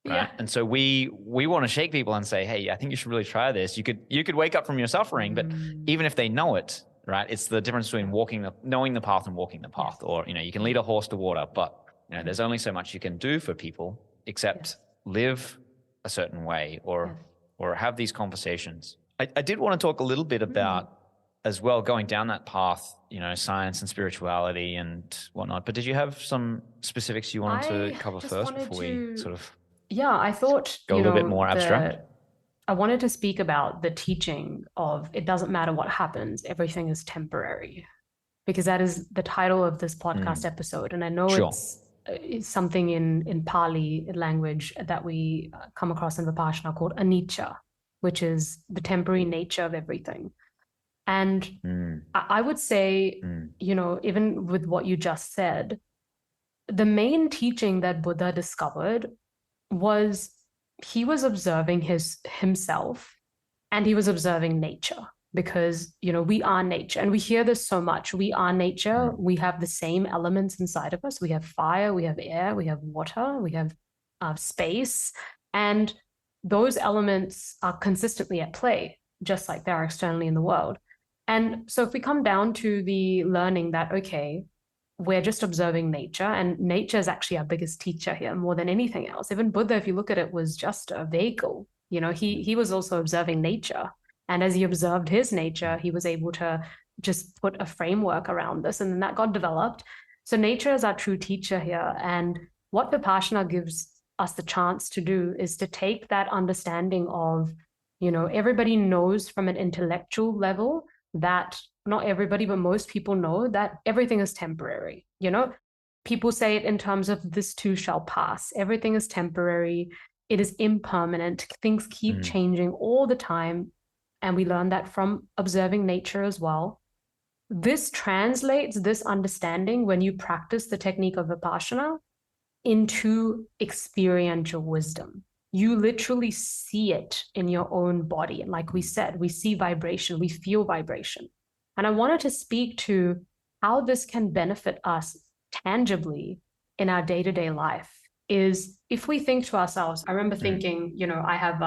Right. And so we want to shake people and say, hey, I think you should really try this. You could wake up from your suffering, but even if they know it, right, it's the difference between knowing the path and walking the path. Or, you can lead a horse to water, but there's only so much you can do for people except live a certain way or have these conversations. I did want to talk a little bit about as well, going down that path, science and spirituality and whatnot. But did you have some specifics you wanted to cover first before we sort of I thought go a little bit more abstract? I wanted to speak about the teaching of it doesn't matter what happens, everything is temporary, because that is the title of this podcast episode. And I know it's something in Pali language that we come across in Vipassana called anicca, which is the temporary nature of everything. And I would say, even with what you just said, the main teaching that Buddha discovered was he was observing himself, and he was observing nature, because we are nature, and we hear this so much. We are nature. We have the same elements inside of us. We have fire, we have air, we have water, we have space, and those elements are consistently at play, just like they are externally in the world. And so if we come down to the learning that, okay, we're just observing nature, and nature is actually our biggest teacher here more than anything else. Even Buddha, if you look at it, was just a vehicle. He was also observing nature. And as he observed his nature, he was able to just put a framework around this, and then that got developed. So nature is our true teacher here. And what Vipassana gives us the chance to do is to take that understanding of, everybody knows from an intellectual level that, not everybody, but most people know that everything is temporary. People say it in terms of this too shall pass. Everything is temporary. It is impermanent. Things keep changing all the time. And we learn that from observing nature as well. This translates this understanding, when you practice the technique of Vipassana, into experiential wisdom. You literally see it in your own body. And like we said, we see vibration, we feel vibration. And I wanted to speak to how this can benefit us tangibly in our day-to-day life. Is if we think to ourselves, I remember thinking, I have,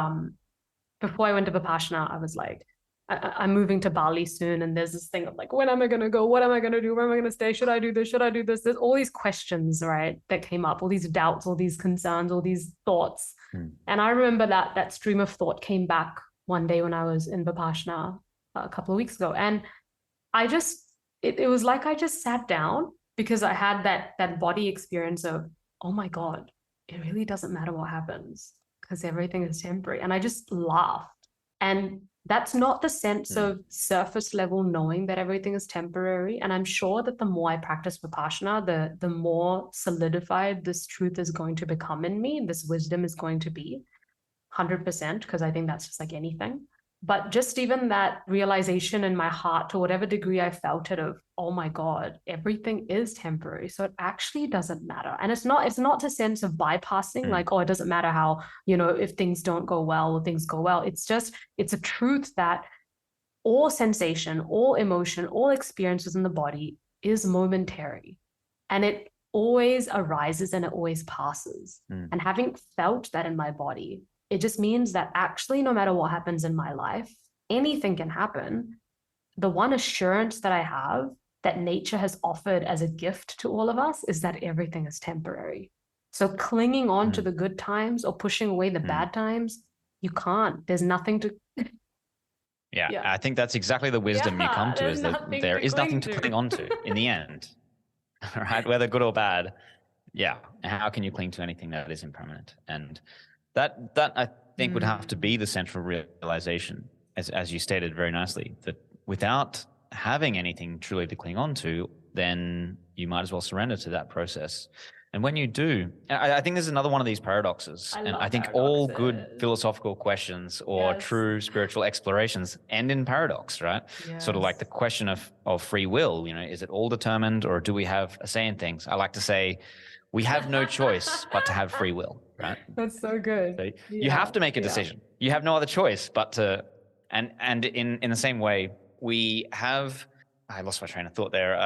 before I went to Vipassana, I was like, I'm moving to Bali soon. And there's this thing of like, when am I going to go? What am I going to do? Where am I going to stay? Should I do this? Should I do this? There's all these questions, right, that came up, all these doubts, all these concerns, all these thoughts. And I remember that stream of thought came back one day when I was in Vipassana a couple of weeks ago. And I just, it was like I just sat down, because I had that body experience of, oh my God, it really doesn't matter what happens. because everything is temporary. And I just laughed. And that's not the sense of surface level knowing that everything is temporary. And I'm sure that the more I practice Vipassana, the more solidified this truth is going to become in me, this wisdom is going to be 100%, because I think that's just like anything. But just even that realization in my heart, to whatever degree I felt it, of, oh my God, everything is temporary. So it actually doesn't matter. And it's not a sense of bypassing, like, oh, it doesn't matter how, if things don't go well or things go well. It's a truth that all sensation, all emotion, all experiences in the body is momentary. And it always arises and it always passes. And having felt that in my body, it just means that actually, no matter what happens in my life, anything can happen. The one assurance that I have that nature has offered as a gift to all of us is that everything is temporary. So clinging on to the good times or pushing away the bad times, you can't. There's nothing to... Yeah, I think that's exactly the wisdom you come to, is that there is nothing to cling on to in the end, right? Whether good or bad. Yeah. How can you cling to anything that is impermanent? And that I think would have to be the central realization, as you stated very nicely, that without having anything truly to cling on to, then you might as well surrender to that process. And when you do, I think there's another one of these paradoxes. And I think all good philosophical questions or true spiritual explorations end in paradox, right? Sort of like the question of free will, is it all determined, or do we have a say in things? I like to say, we have no choice but to have free will, right? That's so good. So you have to make a decision. You have no other choice but to, and in the same way, we have, I lost my train of thought there.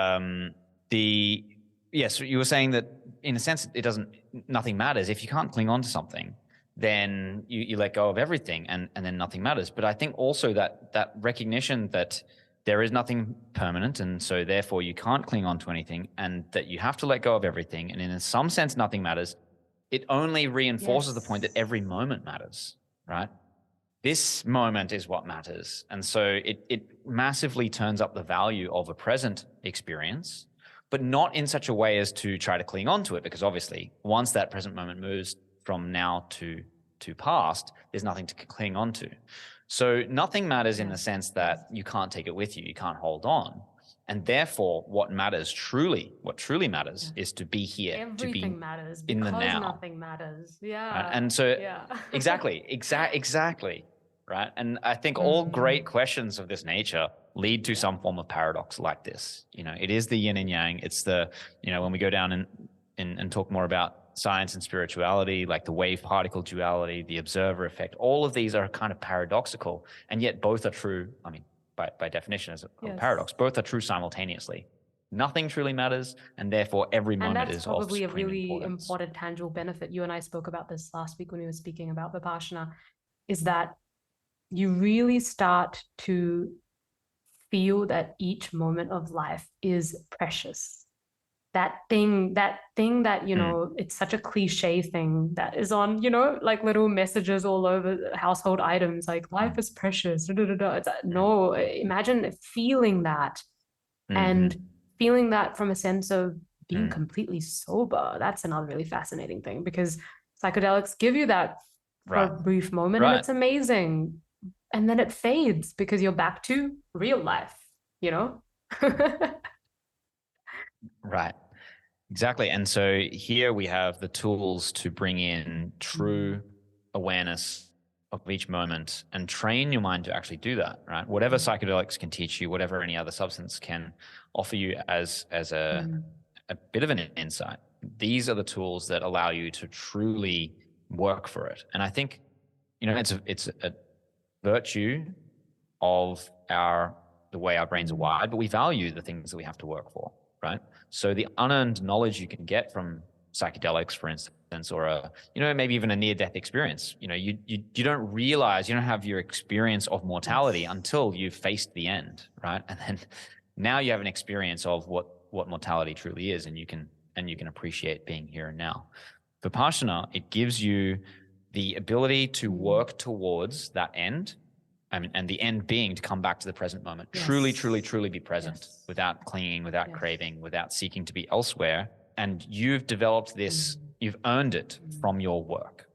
Yes, you were saying that in a sense, nothing matters. If you can't cling on to something, then you let go of everything, and then nothing matters. But I think also that recognition that there is nothing permanent, and so therefore you can't cling on to anything, and that you have to let go of everything, and in some sense nothing matters, it only reinforces the point that every moment matters, right? This moment is what matters. And so it massively turns up the value of a present experience, but not in such a way as to try to cling on to it, because obviously once that present moment moves from now to past, there's nothing to cling on to. So nothing matters in the sense that you can't take it with you, you can't hold on. And therefore, what truly matters is to be here, Everything to be matters in the now. Nothing matters. Yeah. Right? And so, exactly. Right. And I think all great questions of this nature lead to some form of paradox like this. It is the yin and yang. It's the, when we go down and talk more about science and spirituality, like the wave particle duality, the observer effect, all of these are kind of paradoxical, and yet both are true. I mean, by definition, as a paradox, both are true simultaneously. Nothing truly matters, and therefore every moment is of supreme importance. And that's probably a really important tangible benefit. You and I spoke about this last week when we were speaking about Vipassana, is that you really start to feel that each moment of life is precious. That thing that, it's such a cliche thing that is on, like little messages all over household items, like life is precious. It's no, imagine feeling that and feeling that from a sense of being completely sober. That's another really fascinating thing, because psychedelics give you that for a brief moment and it's amazing. And then it fades because you're back to real life, Right. Exactly. And so here we have the tools to bring in true awareness of each moment and train your mind to actually do that, right? Whatever psychedelics can teach you, whatever any other substance can offer you as a bit of an insight, these are the tools that allow you to truly work for it. And I think, it's a virtue of the way our brains are wired, but we value the things that we have to work for, right? So the unearned knowledge you can get from psychedelics, for instance, or maybe even a near-death experience, you don't realize, you don't have your experience of mortality until you've faced the end, right? And then now you have an experience of what mortality truly is, and you can appreciate being here and now. Vipassana, it gives you the ability to work towards that end. And the end being to come back to the present moment, truly be present without clinging, without craving, without seeking to be elsewhere. And you've developed this, you've earned it from your work.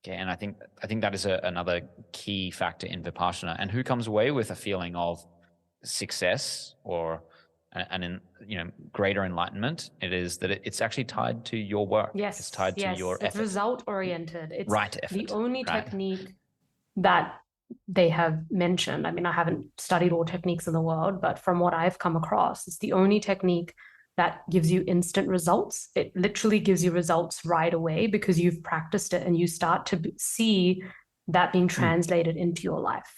Okay, and I think that is another key factor in Vipassana. And who comes away with a feeling of success or greater enlightenment? It is that it's actually tied to your work. Yes, it's tied to your it's effort. result oriented. It's right effort. The only right? technique that they have mentioned. I mean, I haven't studied all techniques in the world, but from what I've come across, it's the only technique that gives you instant results. It literally gives you results right away because you've practiced it and you start to see that being translated into your life.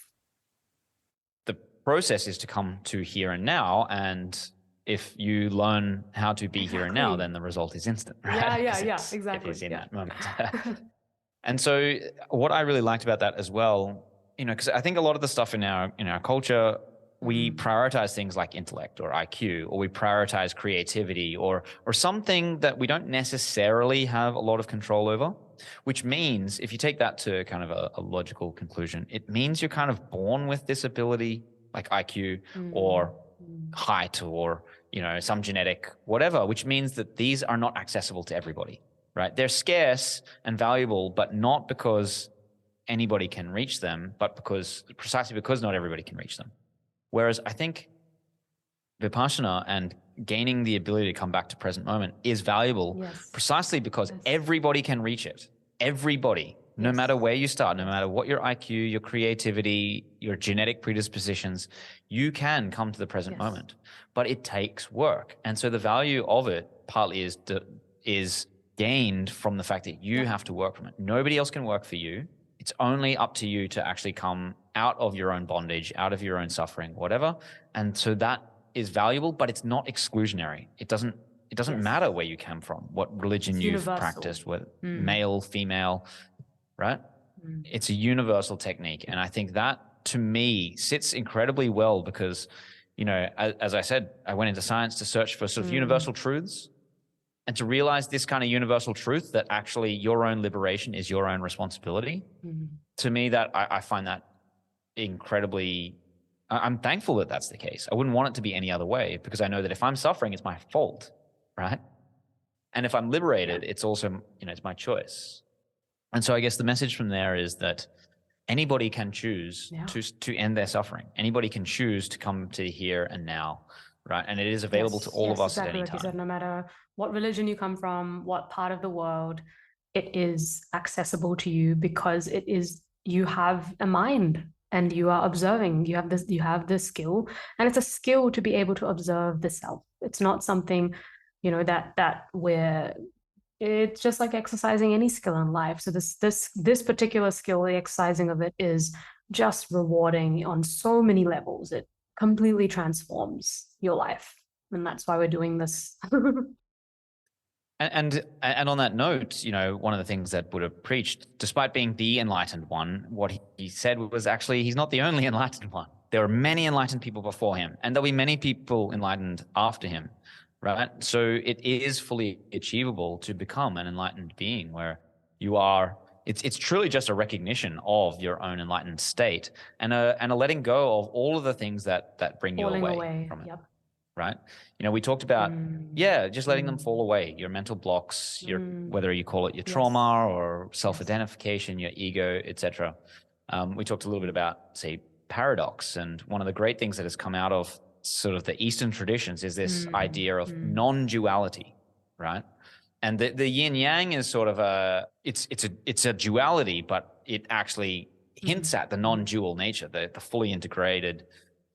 The process is to come to here and now, and if you learn how to be here and now, then the result is instant, right? Yeah, exactly. It is in that moment. And so what I really liked about that as well, because I think a lot of the stuff in our culture, we prioritize things like intellect or IQ, or we prioritize creativity or something that we don't necessarily have a lot of control over, which means if you take that to kind of a logical conclusion, it means you're kind of born with this ability like IQ or height or, some genetic whatever, which means that these are not accessible to everybody. Right? They're scarce and valuable, but not because anybody can reach them, but precisely because not everybody can reach them. Whereas I think Vipassana and gaining the ability to come back to present moment is valuable precisely because everybody can reach it. Everybody, no matter where you start, no matter what your IQ, your creativity, your genetic predispositions, you can come to the present moment. But it takes work. And so the value of it partly is gained from the fact that you have to work from it. Nobody else can work for you. It's only up to you to actually come out of your own bondage, out of your own suffering, whatever. And so that is valuable, but it's not exclusionary. It doesn't matter where you came from, what religion you've practiced, whether male, female, right? It's a universal technique. And I think that to me sits incredibly well because, as I said, I went into science to search for sort of universal truths. And to realize this kind of universal truth that actually your own liberation is your own responsibility, to me, that I find that incredibly, I'm thankful that that's the case. I wouldn't want it to be any other way because I know that if I'm suffering, it's my fault, right? And if I'm liberated, it's also, it's my choice. And so I guess the message from there is that anybody can choose to end their suffering. Anybody can choose to come to here and now. Right. And it is available to all of us at any time. Like you said, no matter what religion you come from, what part of the world, it is accessible to you because you have a mind and you are observing. You have this skill, and it's a skill to be able to observe the self. It's not something, that where it's just like exercising any skill in life. So this particular skill, the exercising of it is just rewarding on so many levels. It completely transforms your life. And that's why we're doing this. And on that note, one of the things that Buddha preached, despite being the enlightened one, what he said was actually he's not the only enlightened one. There are many enlightened people before him, and there'll be many people enlightened after him, right? So it is fully achievable to become an enlightened being where you are. It's truly just a recognition of your own enlightened state and a letting go of all of the things that bring you away from it. Yep. Right? We talked about, just letting them fall away, your mental blocks, whether you call it your trauma or self-identification, your ego, etc. We talked a little bit about, say, paradox. And one of the great things that has come out of sort of the Eastern traditions is this idea of non-duality, right? And the yin yang is sort of it's a duality, but it actually hints at the non-dual nature, the fully integrated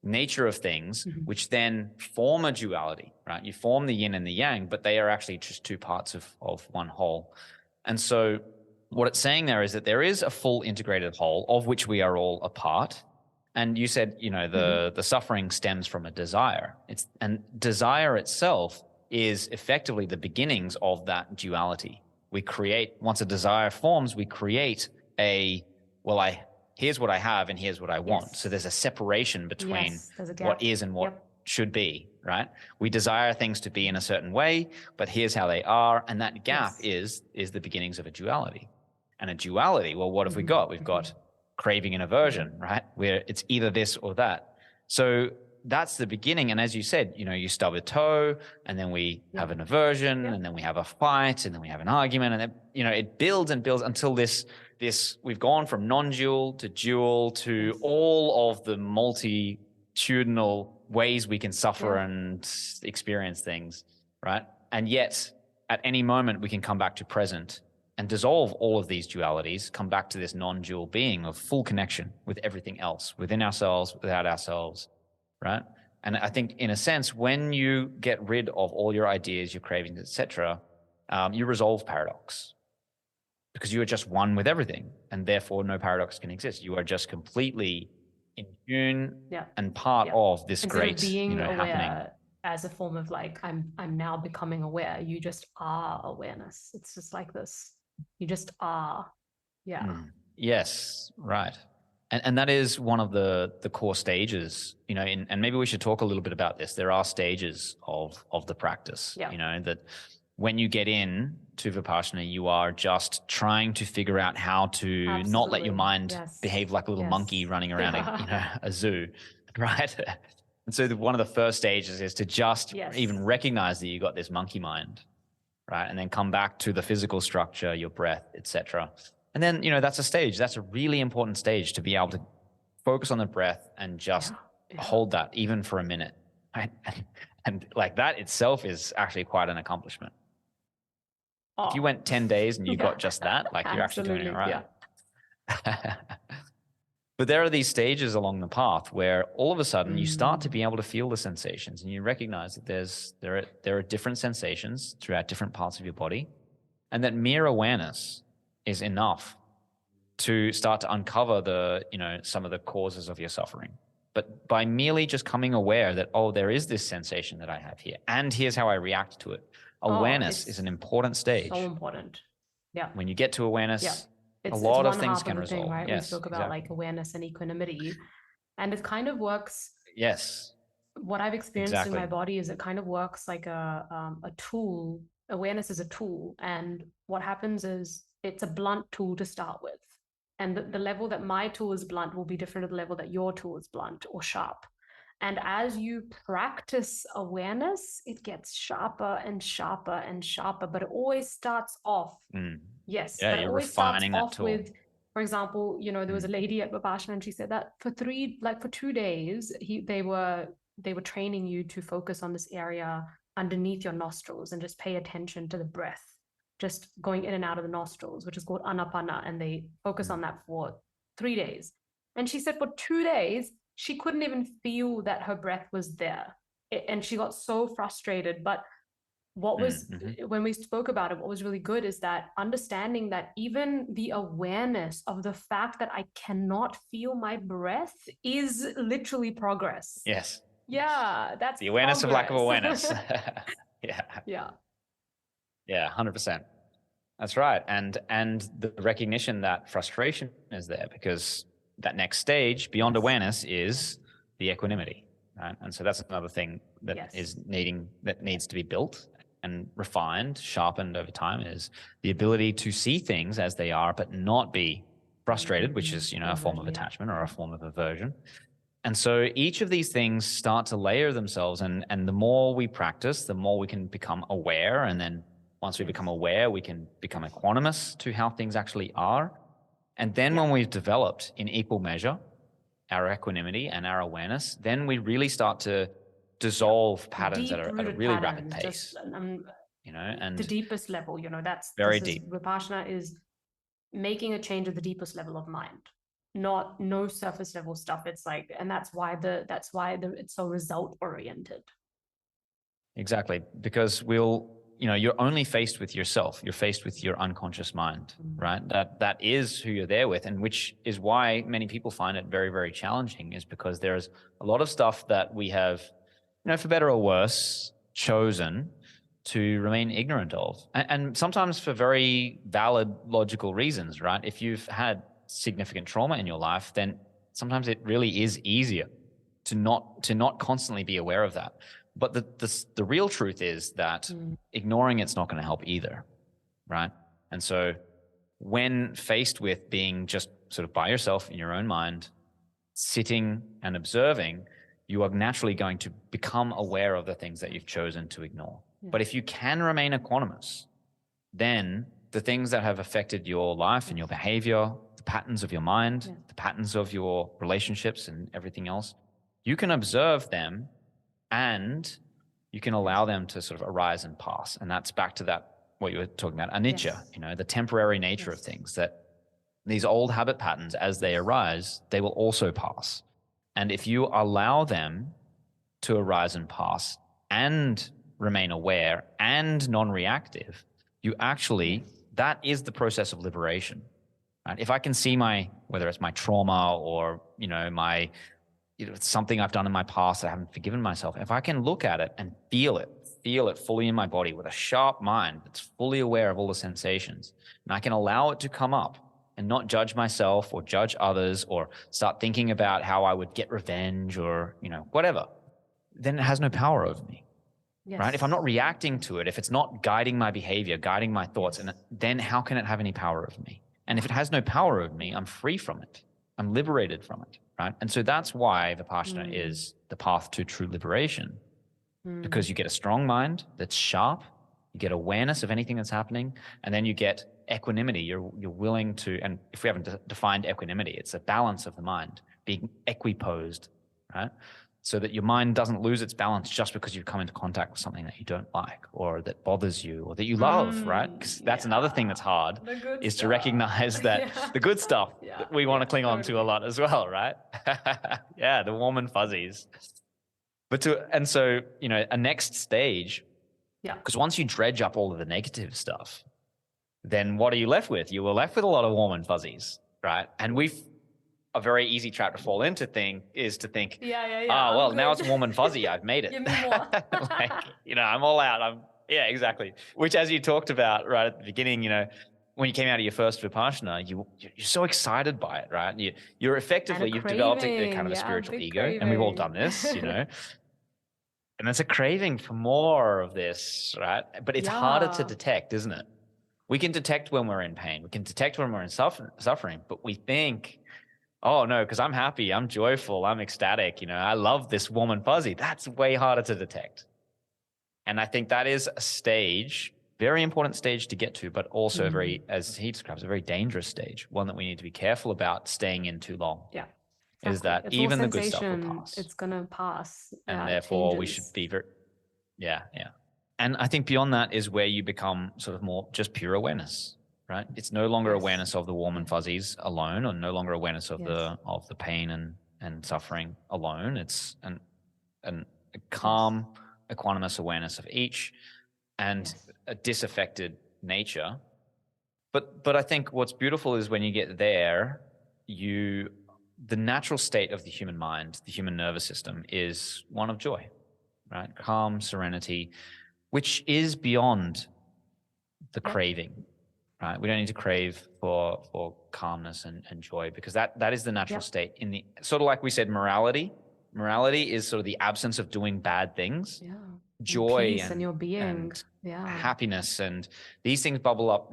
nature of things, which then form a duality, right? You form the yin and the yang, but they are actually just two parts of one whole. And so what it's saying there is that there is a full integrated whole of which we are all a part. And you said, the suffering stems from a desire. And desire itself is effectively the beginnings of that duality. Once a desire forms, we create here's what I have and here's what I want. Yes. So there's a separation between what is and what should be, right? We desire things to be in a certain way, but here's how they are. And that gap is the beginnings of a duality. And a duality, well, what have we got? We've got craving and aversion, right? Where it's either this or that. So that's the beginning. And as you said, you stub a toe and then we have an aversion and then we have a fight and then we have an argument and then, it builds and builds until this we've gone from non-dual to dual to all of the multitudinal ways we can suffer and experience things, right? And yet at any moment we can come back to present and dissolve all of these dualities, come back to this non-dual being of full connection with everything else, within ourselves, without ourselves, right? And I think in a sense, when you get rid of all your ideas, your cravings, etc., you resolve paradox, because you are just one with everything, and therefore no paradox can exist. You are just completely in tune and part of this Instead great, of being aware happening. As a form of like, I'm now becoming aware. You just are awareness. It's just like this. You just are. Yeah. Yes, right. And that is one of the core stages, and maybe we should talk a little bit about this. There are stages of the practice, that when you get in to Vipassana, you are just trying to figure out how to not let your mind behave like a little monkey running around a zoo, right? And so one of the first stages is to just even recognize that you got this monkey mind, right? And then come back to the physical structure, your breath, etc. And then, that's a stage. That's a really important stage, to be able to focus on the breath and just hold that even for a minute, right? And like that itself is actually quite an accomplishment. If you went 10 days and you got just that, like you're actually doing it right. But there are these stages along the path where all of a sudden you start to be able to feel the sensations, and you recognize that there are different sensations throughout different parts of your body, and that mere awareness is enough to start to uncover some of the causes of your suffering. But by merely just coming aware that, there is this sensation that I have here, and here's how I react to it. Awareness is an important stage. So important. Yeah. When you get to awareness, a lot of things can resolve. Thing, right? We spoke about like awareness and equanimity, and it kind of works. Yes. What I've experienced in my body is it kind of works like a tool. Awareness is a tool, and what happens is it's a blunt tool to start with, and the level that my tool is blunt will be different to the level that your tool is blunt or sharp. And as you practice awareness, it gets sharper and sharper and sharper, but it always starts off. Yes, but it always starts off with, for example, there was a lady at Vipassana, and she said that for 2 days, they were training you to focus on this area underneath your nostrils and just pay attention to the breath, just going in and out of the nostrils, which is called anapana, and they focus on that for 3 days. And she said for 2 days, she couldn't even feel that her breath was there. And she got so frustrated. But what was, when we spoke about it, what was really good is that understanding that even the awareness of the fact that I cannot feel my breath is literally progress. Yes. Yeah, that's the awareness of lack of awareness. Yeah, 100%. That's right. And the recognition that frustration is there, because that next stage beyond awareness is the equanimity, right? And so that's another thing that needs to be built and refined, sharpened over time, is the ability to see things as they are, but not be frustrated, which is, a form of attachment or a form of aversion. And so each of these things start to layer themselves, and the more we practice, the more we can become aware. And then once we become aware, we can become equanimous to how things actually are. And then when we've developed in equal measure our equanimity and our awareness, then we really start to dissolve patterns at a really rapid pace. And the deepest level, that's very deep. Vipassana is making a change at the deepest level of mind, no surface level stuff. It's like, and that's why it's so result oriented. Exactly, because you're only faced with yourself. You're faced with your unconscious mind, right? That is who you're there with, and which is why many people find it very, very challenging, is because there's a lot of stuff that we have, for better or worse, chosen to remain ignorant of. And sometimes for very valid, logical reasons, right? If you've had significant trauma in your life, then sometimes it really is easier to not constantly be aware of that. But the real truth is that ignoring it's not going to help either, right? And so when faced with being just sort of by yourself in your own mind, sitting and observing, you are naturally going to become aware of the things that you've chosen to ignore. But if you can remain equanimous, then the things that have affected your life and your behavior, the patterns of your mind, the patterns of your relationships and everything else, you can observe them and you can allow them to sort of arise and pass. And that's back to that, what you were talking about, anicca, the temporary nature of things, that these old habit patterns, as they arise, they will also pass. And if you allow them to arise and pass and remain aware and non-reactive, you actually, that is the process of liberation. Right? If I can see whether it's my trauma or, my, something I've done in my past that I haven't forgiven myself, if I can look at it and feel it fully in my body with a sharp mind that's fully aware of all the sensations, and I can allow it to come up and not judge myself or judge others or start thinking about how I would get revenge or, whatever, then it has no power over me. Right? If I'm not reacting to it, if it's not guiding my behavior, guiding my thoughts, and then how can it have any power over me? And if it has no power over me, I'm free from it. I'm liberated from it. Right? And so that's why Vipassana is the path to true liberation, because you get a strong mind that's sharp, you get awareness of anything that's happening, and then you get equanimity. You're willing to, and if we haven't defined equanimity, it's a balance of the mind, being equiposed, right? So that your mind doesn't lose its balance just because you've come into contact with something that you don't like or that bothers you or that you love, right? Because that's another thing that's hard, is to recognize that the good stuff that we want to cling on to a lot as well, right? The warm and fuzzies. And so, a next stage, because once you dredge up all of the negative stuff, then what are you left with? You were left with a lot of warm and fuzzies, right? And a very easy trap to fall into is to think, well, now it's warm and fuzzy. I've made it. Give me more. I'm all out. Exactly. Which, as you talked about right at the beginning, when you came out of your first Vipassana, you're so excited by it, right? You've developed a kind of a spiritual ego, and we've all done this, and it's a craving for more of this, right? But it's harder to detect, isn't it? We can detect when we're in pain. We can detect when we're in suffering, but we think, oh no, because I'm happy, I'm joyful, I'm ecstatic, I love this warm and fuzzy. That's way harder to detect. And I think that is a stage, very important stage to get to, but also very, as he describes, a very dangerous stage, one that we need to be careful about staying in too long. Yeah. Exactly. Is that it's even the good stuff will pass. It's going to pass. And therefore we should be very, And I think beyond that is where you become sort of more just pure awareness. Right? It's no longer awareness of the warm and fuzzies alone, or no longer awareness of the pain and suffering alone. It's a calm, equanimous awareness of each, and a disaffected nature. But I think what's beautiful is when you get there, the natural state of the human mind, the human nervous system, is one of joy, right? Calm, serenity, which is beyond the craving. Right? We don't need to crave for calmness and joy, because that is the natural state. In the sort of like we said, morality is sort of the absence of doing bad things. Joy peace and your being, happiness, and these things bubble up.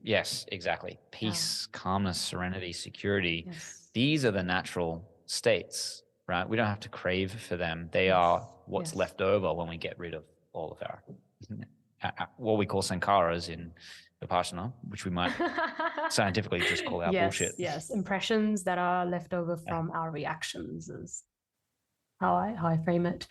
Yes, exactly. Peace, calmness, serenity, security. These are the natural states, right? We don't have to crave for them. They are what's left over when we get rid of all of our what we call sankharas in Vipassana, which we might scientifically just call our bullshit. Yes, impressions that are left over from our reactions is how I frame it.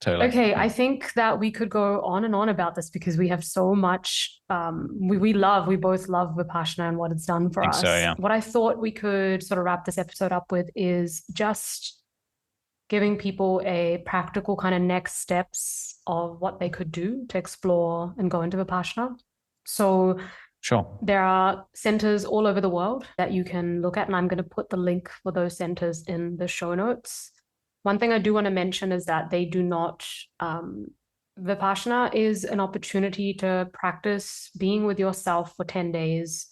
Totally. Okay, I think that we could go on and on about this because we have so much. We both love Vipassana and what it's done for us. So, What I thought we could sort of wrap this episode up with is just giving people a practical kind of next steps of what they could do to explore and go into Vipassana. So there are centers all over the world that you can look at, and I'm going to put the link for those centers in the show notes. One thing I do want to mention is that they do not, Vipassana is an opportunity to practice being with yourself for 10 days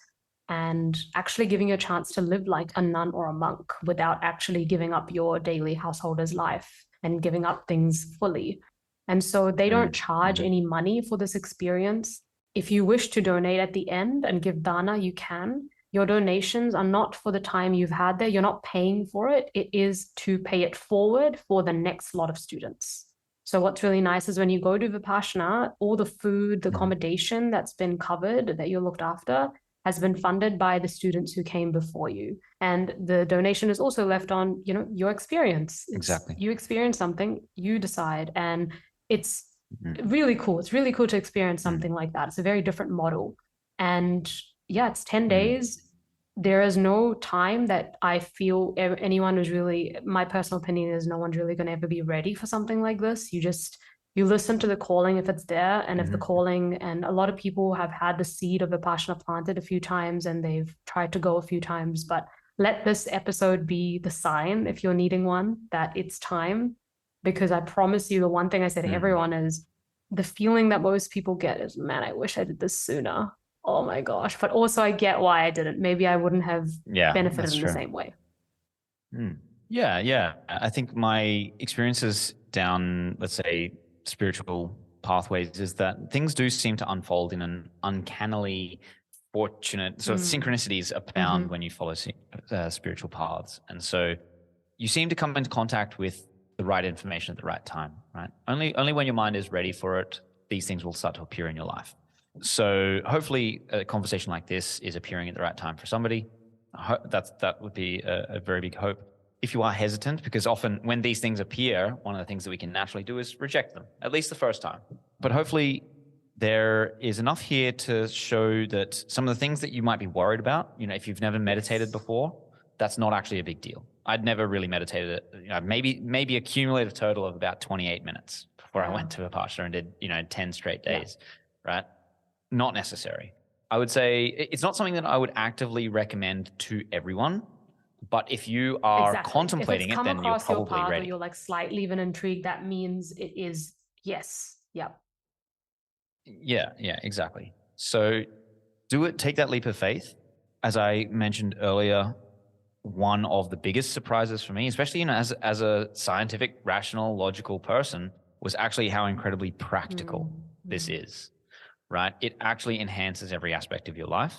and actually giving you a chance to live like a nun or a monk without actually giving up your daily householder's life and giving up things fully. And so they don't charge any money for this experience. If you wish to donate at the end and give dana, you can. Your donations are not for the time you've had there. You're not paying for it. It is to pay it forward for the next lot of students. So what's really nice is when you go to Vipassana, all the food, the accommodation that's been covered, that you're looked after, has been funded by the students who came before you. And the donation is also left on, your experience. Exactly. You experience something, you decide. And it's really cool. It's really cool to experience something like that. It's a very different model. And yeah, it's 10 days. There is no time that I feel anyone is really, my personal opinion is no one's really going to ever be ready for something like this. You listen to the calling if it's there, and if the calling, and a lot of people have had the seed of Vipassana planted a few times and they've tried to go a few times, but let this episode be the sign, if you're needing one, that it's time. Because I promise you, the one thing I say to everyone is the feeling that most people get is, man, I wish I did this sooner. Oh my gosh. But also I get why I didn't. Maybe I wouldn't have benefited in the same way. Yeah. I think my experiences down, let's say, spiritual pathways is that things do seem to unfold in an uncannily fortunate, so synchronicities abound when you follow spiritual paths. And so you seem to come into contact with the right information at the right time, right? Only when your mind is ready for it, these things will start to appear in your life. So hopefully a conversation like this is appearing at the right time for somebody. That would be a very big hope. If you are hesitant, because often when these things appear, one of the things that we can naturally do is reject them, at least the first time. But hopefully there is enough here to show that some of the things that you might be worried about, if you've never meditated before, that's not actually a big deal. I'd never really meditated, maybe a cumulative total of about 28 minutes before I went to Vipassana and did, 10 straight days, right? Not necessary. I would say it's not something that I would actively recommend to everyone. But if you are contemplating it, then you're probably your path, ready. Or you're like slightly even intrigued, that means it is yes. Yep. Yeah, exactly. So do it, take that leap of faith. As I mentioned earlier, one of the biggest surprises for me, especially as a scientific, rational, logical person, was actually how incredibly practical this is, right? It actually enhances every aspect of your life,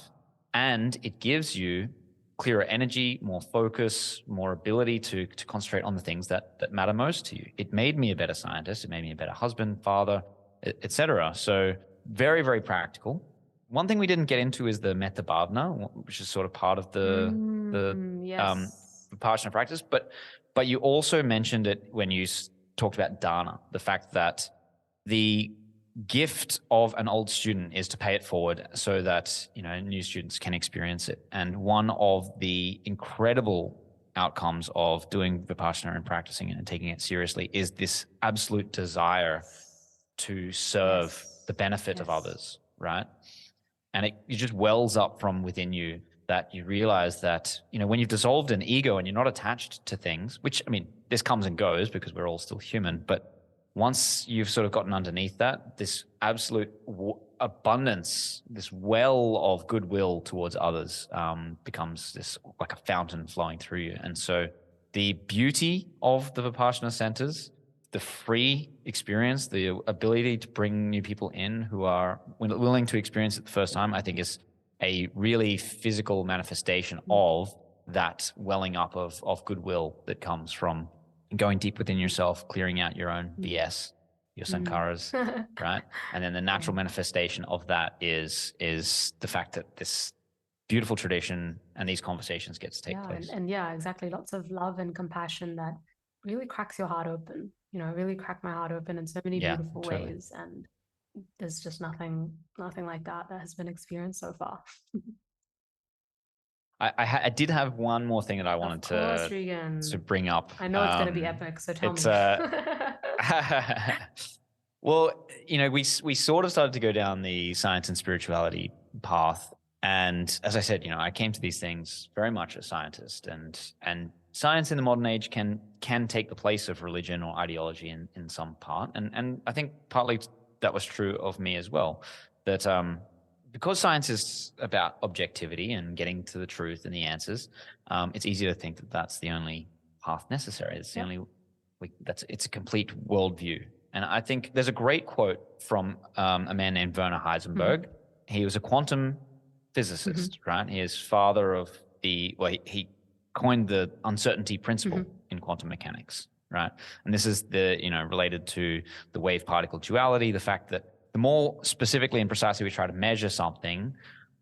and it gives you clearer energy, more focus, more ability to concentrate on the things that matter most to you. It made me a better scientist. It made me a better husband, father, etc. So very, very practical. One thing we didn't get into is the metta bhavana, which is sort of part of the Vipassana practice. But you also mentioned it when you talked about dana, the fact that the gift of an old student is to pay it forward so that new students can experience it. And one of the incredible outcomes of doing Vipassana and practicing it and taking it seriously is this absolute desire to serve the benefit of others, right? And it just wells up from within you, that you realize that, when you've dissolved an ego and you're not attached to things, which, this comes and goes because we're all still human, but once you've sort of gotten underneath that, this absolute abundance, this well of goodwill towards others becomes this like a fountain flowing through you. And so the beauty of the Vipassana centers, the free experience, the ability to bring new people in who are willing to experience it the first time, I think is a really physical manifestation of that welling up of goodwill that comes from going deep within yourself, clearing out your own BS, your sankharas, right? And then the natural manifestation of that is the fact that this beautiful tradition and these conversations get to take place. And exactly. Lots of love and compassion that really cracks your heart open. Really cracked my heart open in so many beautiful ways. And there's just nothing like that has been experienced so far. I did have one more thing that I wanted to bring up. I know it's going to be epic, so tell me. Well, we sort of started to go down the science and spirituality path. And as I said, I came to these things very much a scientist, and science in the modern age can take the place of religion or ideology in some part. And I think partly that was true of me as well, that because science is about objectivity and getting to the truth and the answers, it's easy to think that that's the only path necessary. It's the only it's a complete worldview. And I think there's a great quote from a man named Werner Heisenberg. He was a quantum physicist, right? He is father of he coined the uncertainty principle in quantum mechanics. right? And this is related to the wave particle duality, the fact that the more specifically and precisely we try to measure something,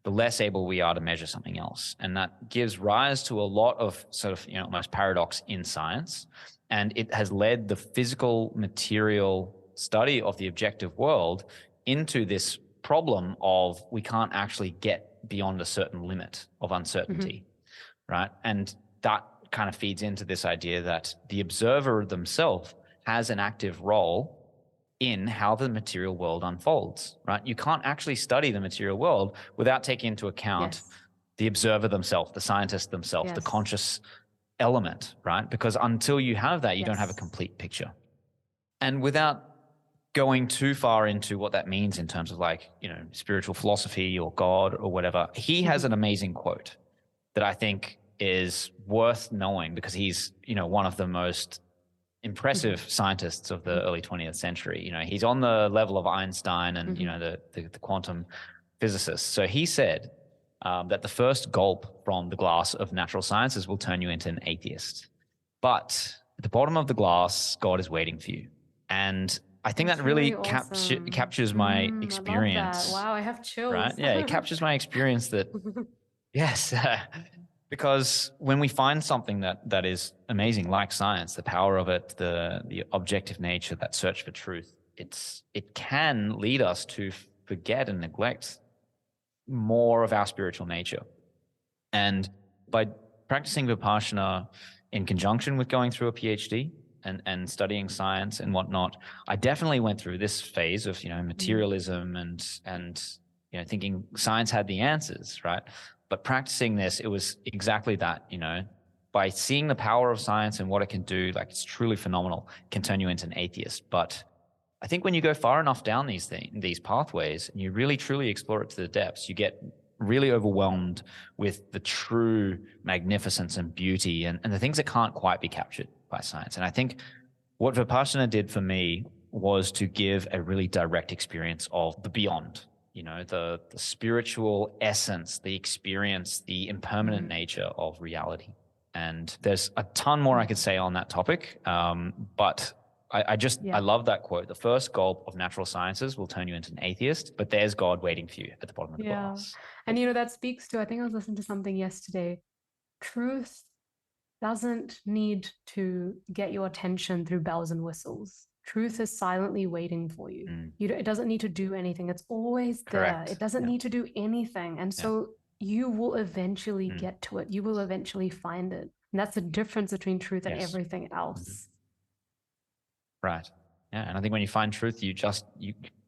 the less able we are to measure something else. And that gives rise to a lot of sort of, almost paradox in science. And it has led the physical material study of the objective world into this problem of we can't actually get beyond a certain limit of uncertainty, right? And that kind of feeds into this idea that the observer themselves has an active role in how the material world unfolds, right? You can't actually study the material world without taking into account the observer themselves, the scientist themselves, the conscious element, right? Because until you have that, you don't have a complete picture. And without going too far into what that means in terms of spiritual philosophy or God or whatever, he has an amazing quote that I think is worth knowing because he's, one of the most impressive scientists of the early 20th century. He's on the level of Einstein and, the quantum physicists. So he said that the first gulp from the glass of natural sciences will turn you into an atheist. But at the bottom of the glass, God is waiting for you. And I think that really awesome. Captures my experience. I love that. Wow, I have chills. Right? Yeah, it captures my experience that, yes, because when we find something that is amazing, like science, the power of it, the objective nature, that search for truth, it can lead us to forget and neglect more of our spiritual nature. And by practicing Vipassana in conjunction with going through a PhD and studying science and whatnot, I definitely went through this phase of, materialism and thinking science had the answers, right? But practicing this, it was exactly that, by seeing the power of science and what it can do, it's truly phenomenal, it can turn you into an atheist. But I think when you go far enough down these pathways and you really truly explore it to the depths, you get really overwhelmed with the true magnificence and beauty and the things that can't quite be captured by science. And I think what Vipassana did for me was to give a really direct experience of the beyond, the spiritual essence, the experience, the impermanent nature of reality. And there's a ton more I could say on that topic, but I love that quote. The first gulp of natural sciences will turn you into an atheist, but there's God waiting for you at the bottom of the glass. And that speaks to, I think I was listening to something yesterday. Truth doesn't need to get your attention through bells and whistles. Truth is silently waiting for you. It doesn't need to do anything. It's always there. It doesn't need to do anything. And so you will eventually get to it. You will eventually find it. And that's the difference between truth and everything else. Right. Yeah. And I think when you find truth, you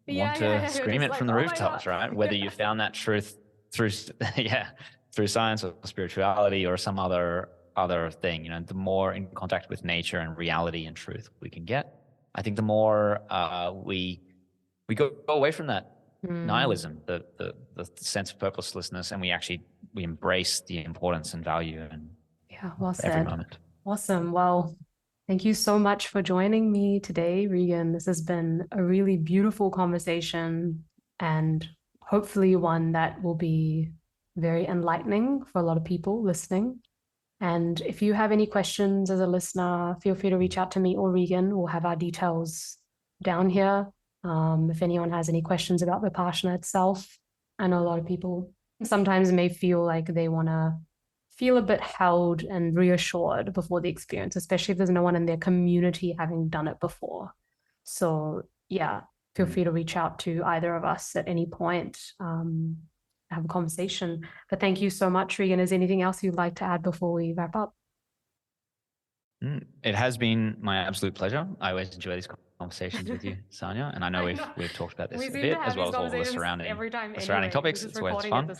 want to scream it from the rooftops, right? Whether you found that truth through science or spirituality or some other thing, the more in contact with nature and reality and truth we can get, I think the more we go away from that nihilism, the sense of purposelessness, and we embrace the importance and value and every moment. Awesome. Well, thank you so much for joining me today, Regan. This has been a really beautiful conversation and hopefully one that will be very enlightening for a lot of people listening. And if you have any questions as a listener, feel free to reach out to me or Regan. We'll have our details down here. If anyone has any questions about Vipassana itself, I know a lot of people sometimes may feel like they want to feel a bit held and reassured before the experience, especially if there's no one in their community having done it before. So feel free to reach out to either of us at any point, have a conversation. But thank you so much, Regan. Is there anything else you'd like to add before we wrap up? It has been my absolute pleasure. I always enjoy these conversations with you, Sanya, and I know we've talked about this a bit as well as all the surrounding topics. It's always fun.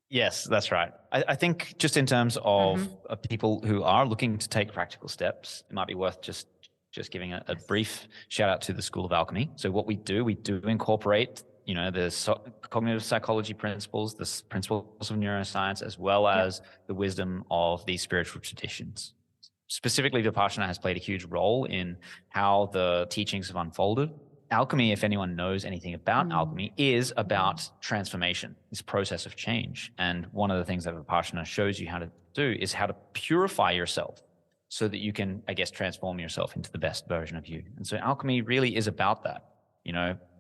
Yes, that's right. I think just in terms of people who are looking to take practical steps, it might be worth just giving a brief shout out to the School of Alchemy. So what we do incorporate, the cognitive psychology principles, the principles of neuroscience, as well as the wisdom of these spiritual traditions. Specifically, Vipassana has played a huge role in how the teachings have unfolded. Alchemy, if anyone knows anything about alchemy, is about transformation, this process of change. And one of the things that Vipassana shows you how to do is how to purify yourself so that you can, I guess, transform yourself into the best version of you. And so alchemy really is about that,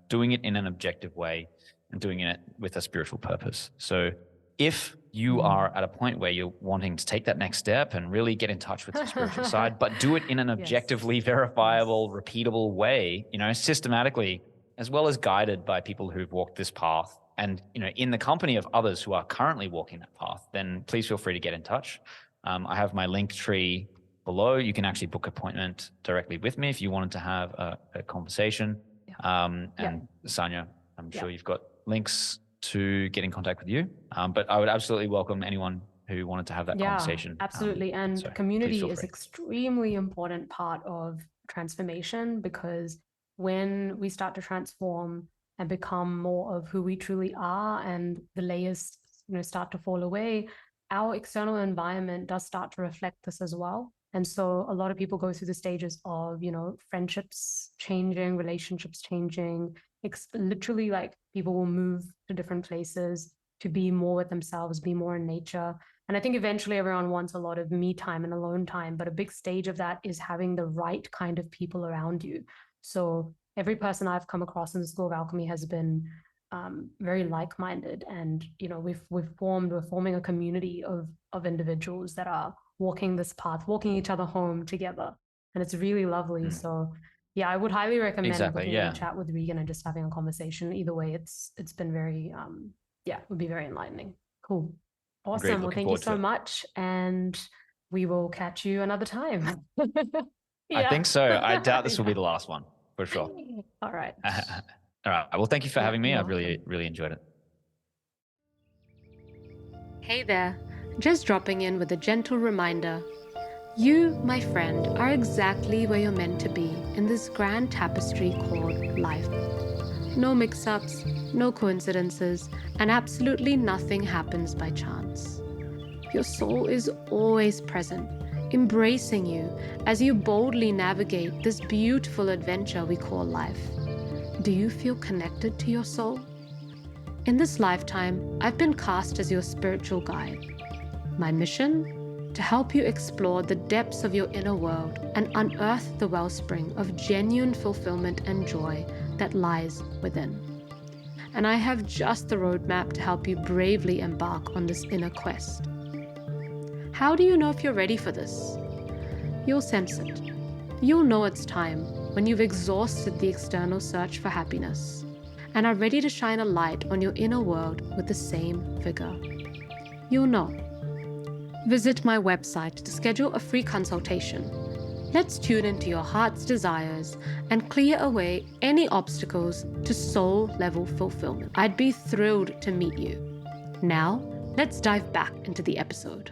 doing it in an objective way and doing it with a spiritual purpose. So if you are at a point where you're wanting to take that next step and really get in touch with your spiritual side, but do it in an objectively verifiable, repeatable way, systematically, as well as guided by people who've walked this path and, in the company of others who are currently walking that path, then please feel free to get in touch. I have my link tree below. You can actually book an appointment directly with me if you wanted to have a conversation. Sanya, I'm sure you've got links to get in contact with you. But I would absolutely welcome anyone who wanted to have that conversation. Absolutely. And community is extremely important part of transformation, because when we start to transform and become more of who we truly are and the layers, start to fall away, our external environment does start to reflect this as well. And so a lot of people go through the stages of, friendships changing, relationships changing. It's literally like people will move to different places to be more with themselves, be more in nature. And I think eventually everyone wants a lot of me time and alone time, but a big stage of that is having the right kind of people around you. So every person I've come across in the School of Alchemy has been very like-minded, and we're forming a community of individuals that are walking this path, walking each other home together, and it's really lovely. So yeah, I would highly recommend booking in a chat with Regan and just having a conversation. Either way, it's been very it would be very enlightening. Cool. Awesome. Well, thank you so much, and we will catch you another time. I think so. I doubt this will be the last one, for sure. All right. All right. Well, thank you for having me. I've really enjoyed it. Hey there. Just dropping in with a gentle reminder. You, my friend, are exactly where you're meant to be in this grand tapestry called life. No mix-ups, no coincidences, and absolutely nothing happens by chance. Your soul is always present, embracing you as you boldly navigate this beautiful adventure we call life. Do you feel connected to your soul? In this lifetime, I've been cast as your spiritual guide. My mission? To help you explore the depths of your inner world and unearth the wellspring of genuine fulfillment and joy that lies within. And I have just the roadmap to help you bravely embark on this inner quest. How do you know if you're ready for this? You'll sense it. You'll know it's time when you've exhausted the external search for happiness and are ready to shine a light on your inner world with the same vigor. You'll know. Visit my website to schedule a free consultation. Let's tune into your heart's desires and clear away any obstacles to soul-level fulfillment. I'd be thrilled to meet you. Now, let's dive back into the episode.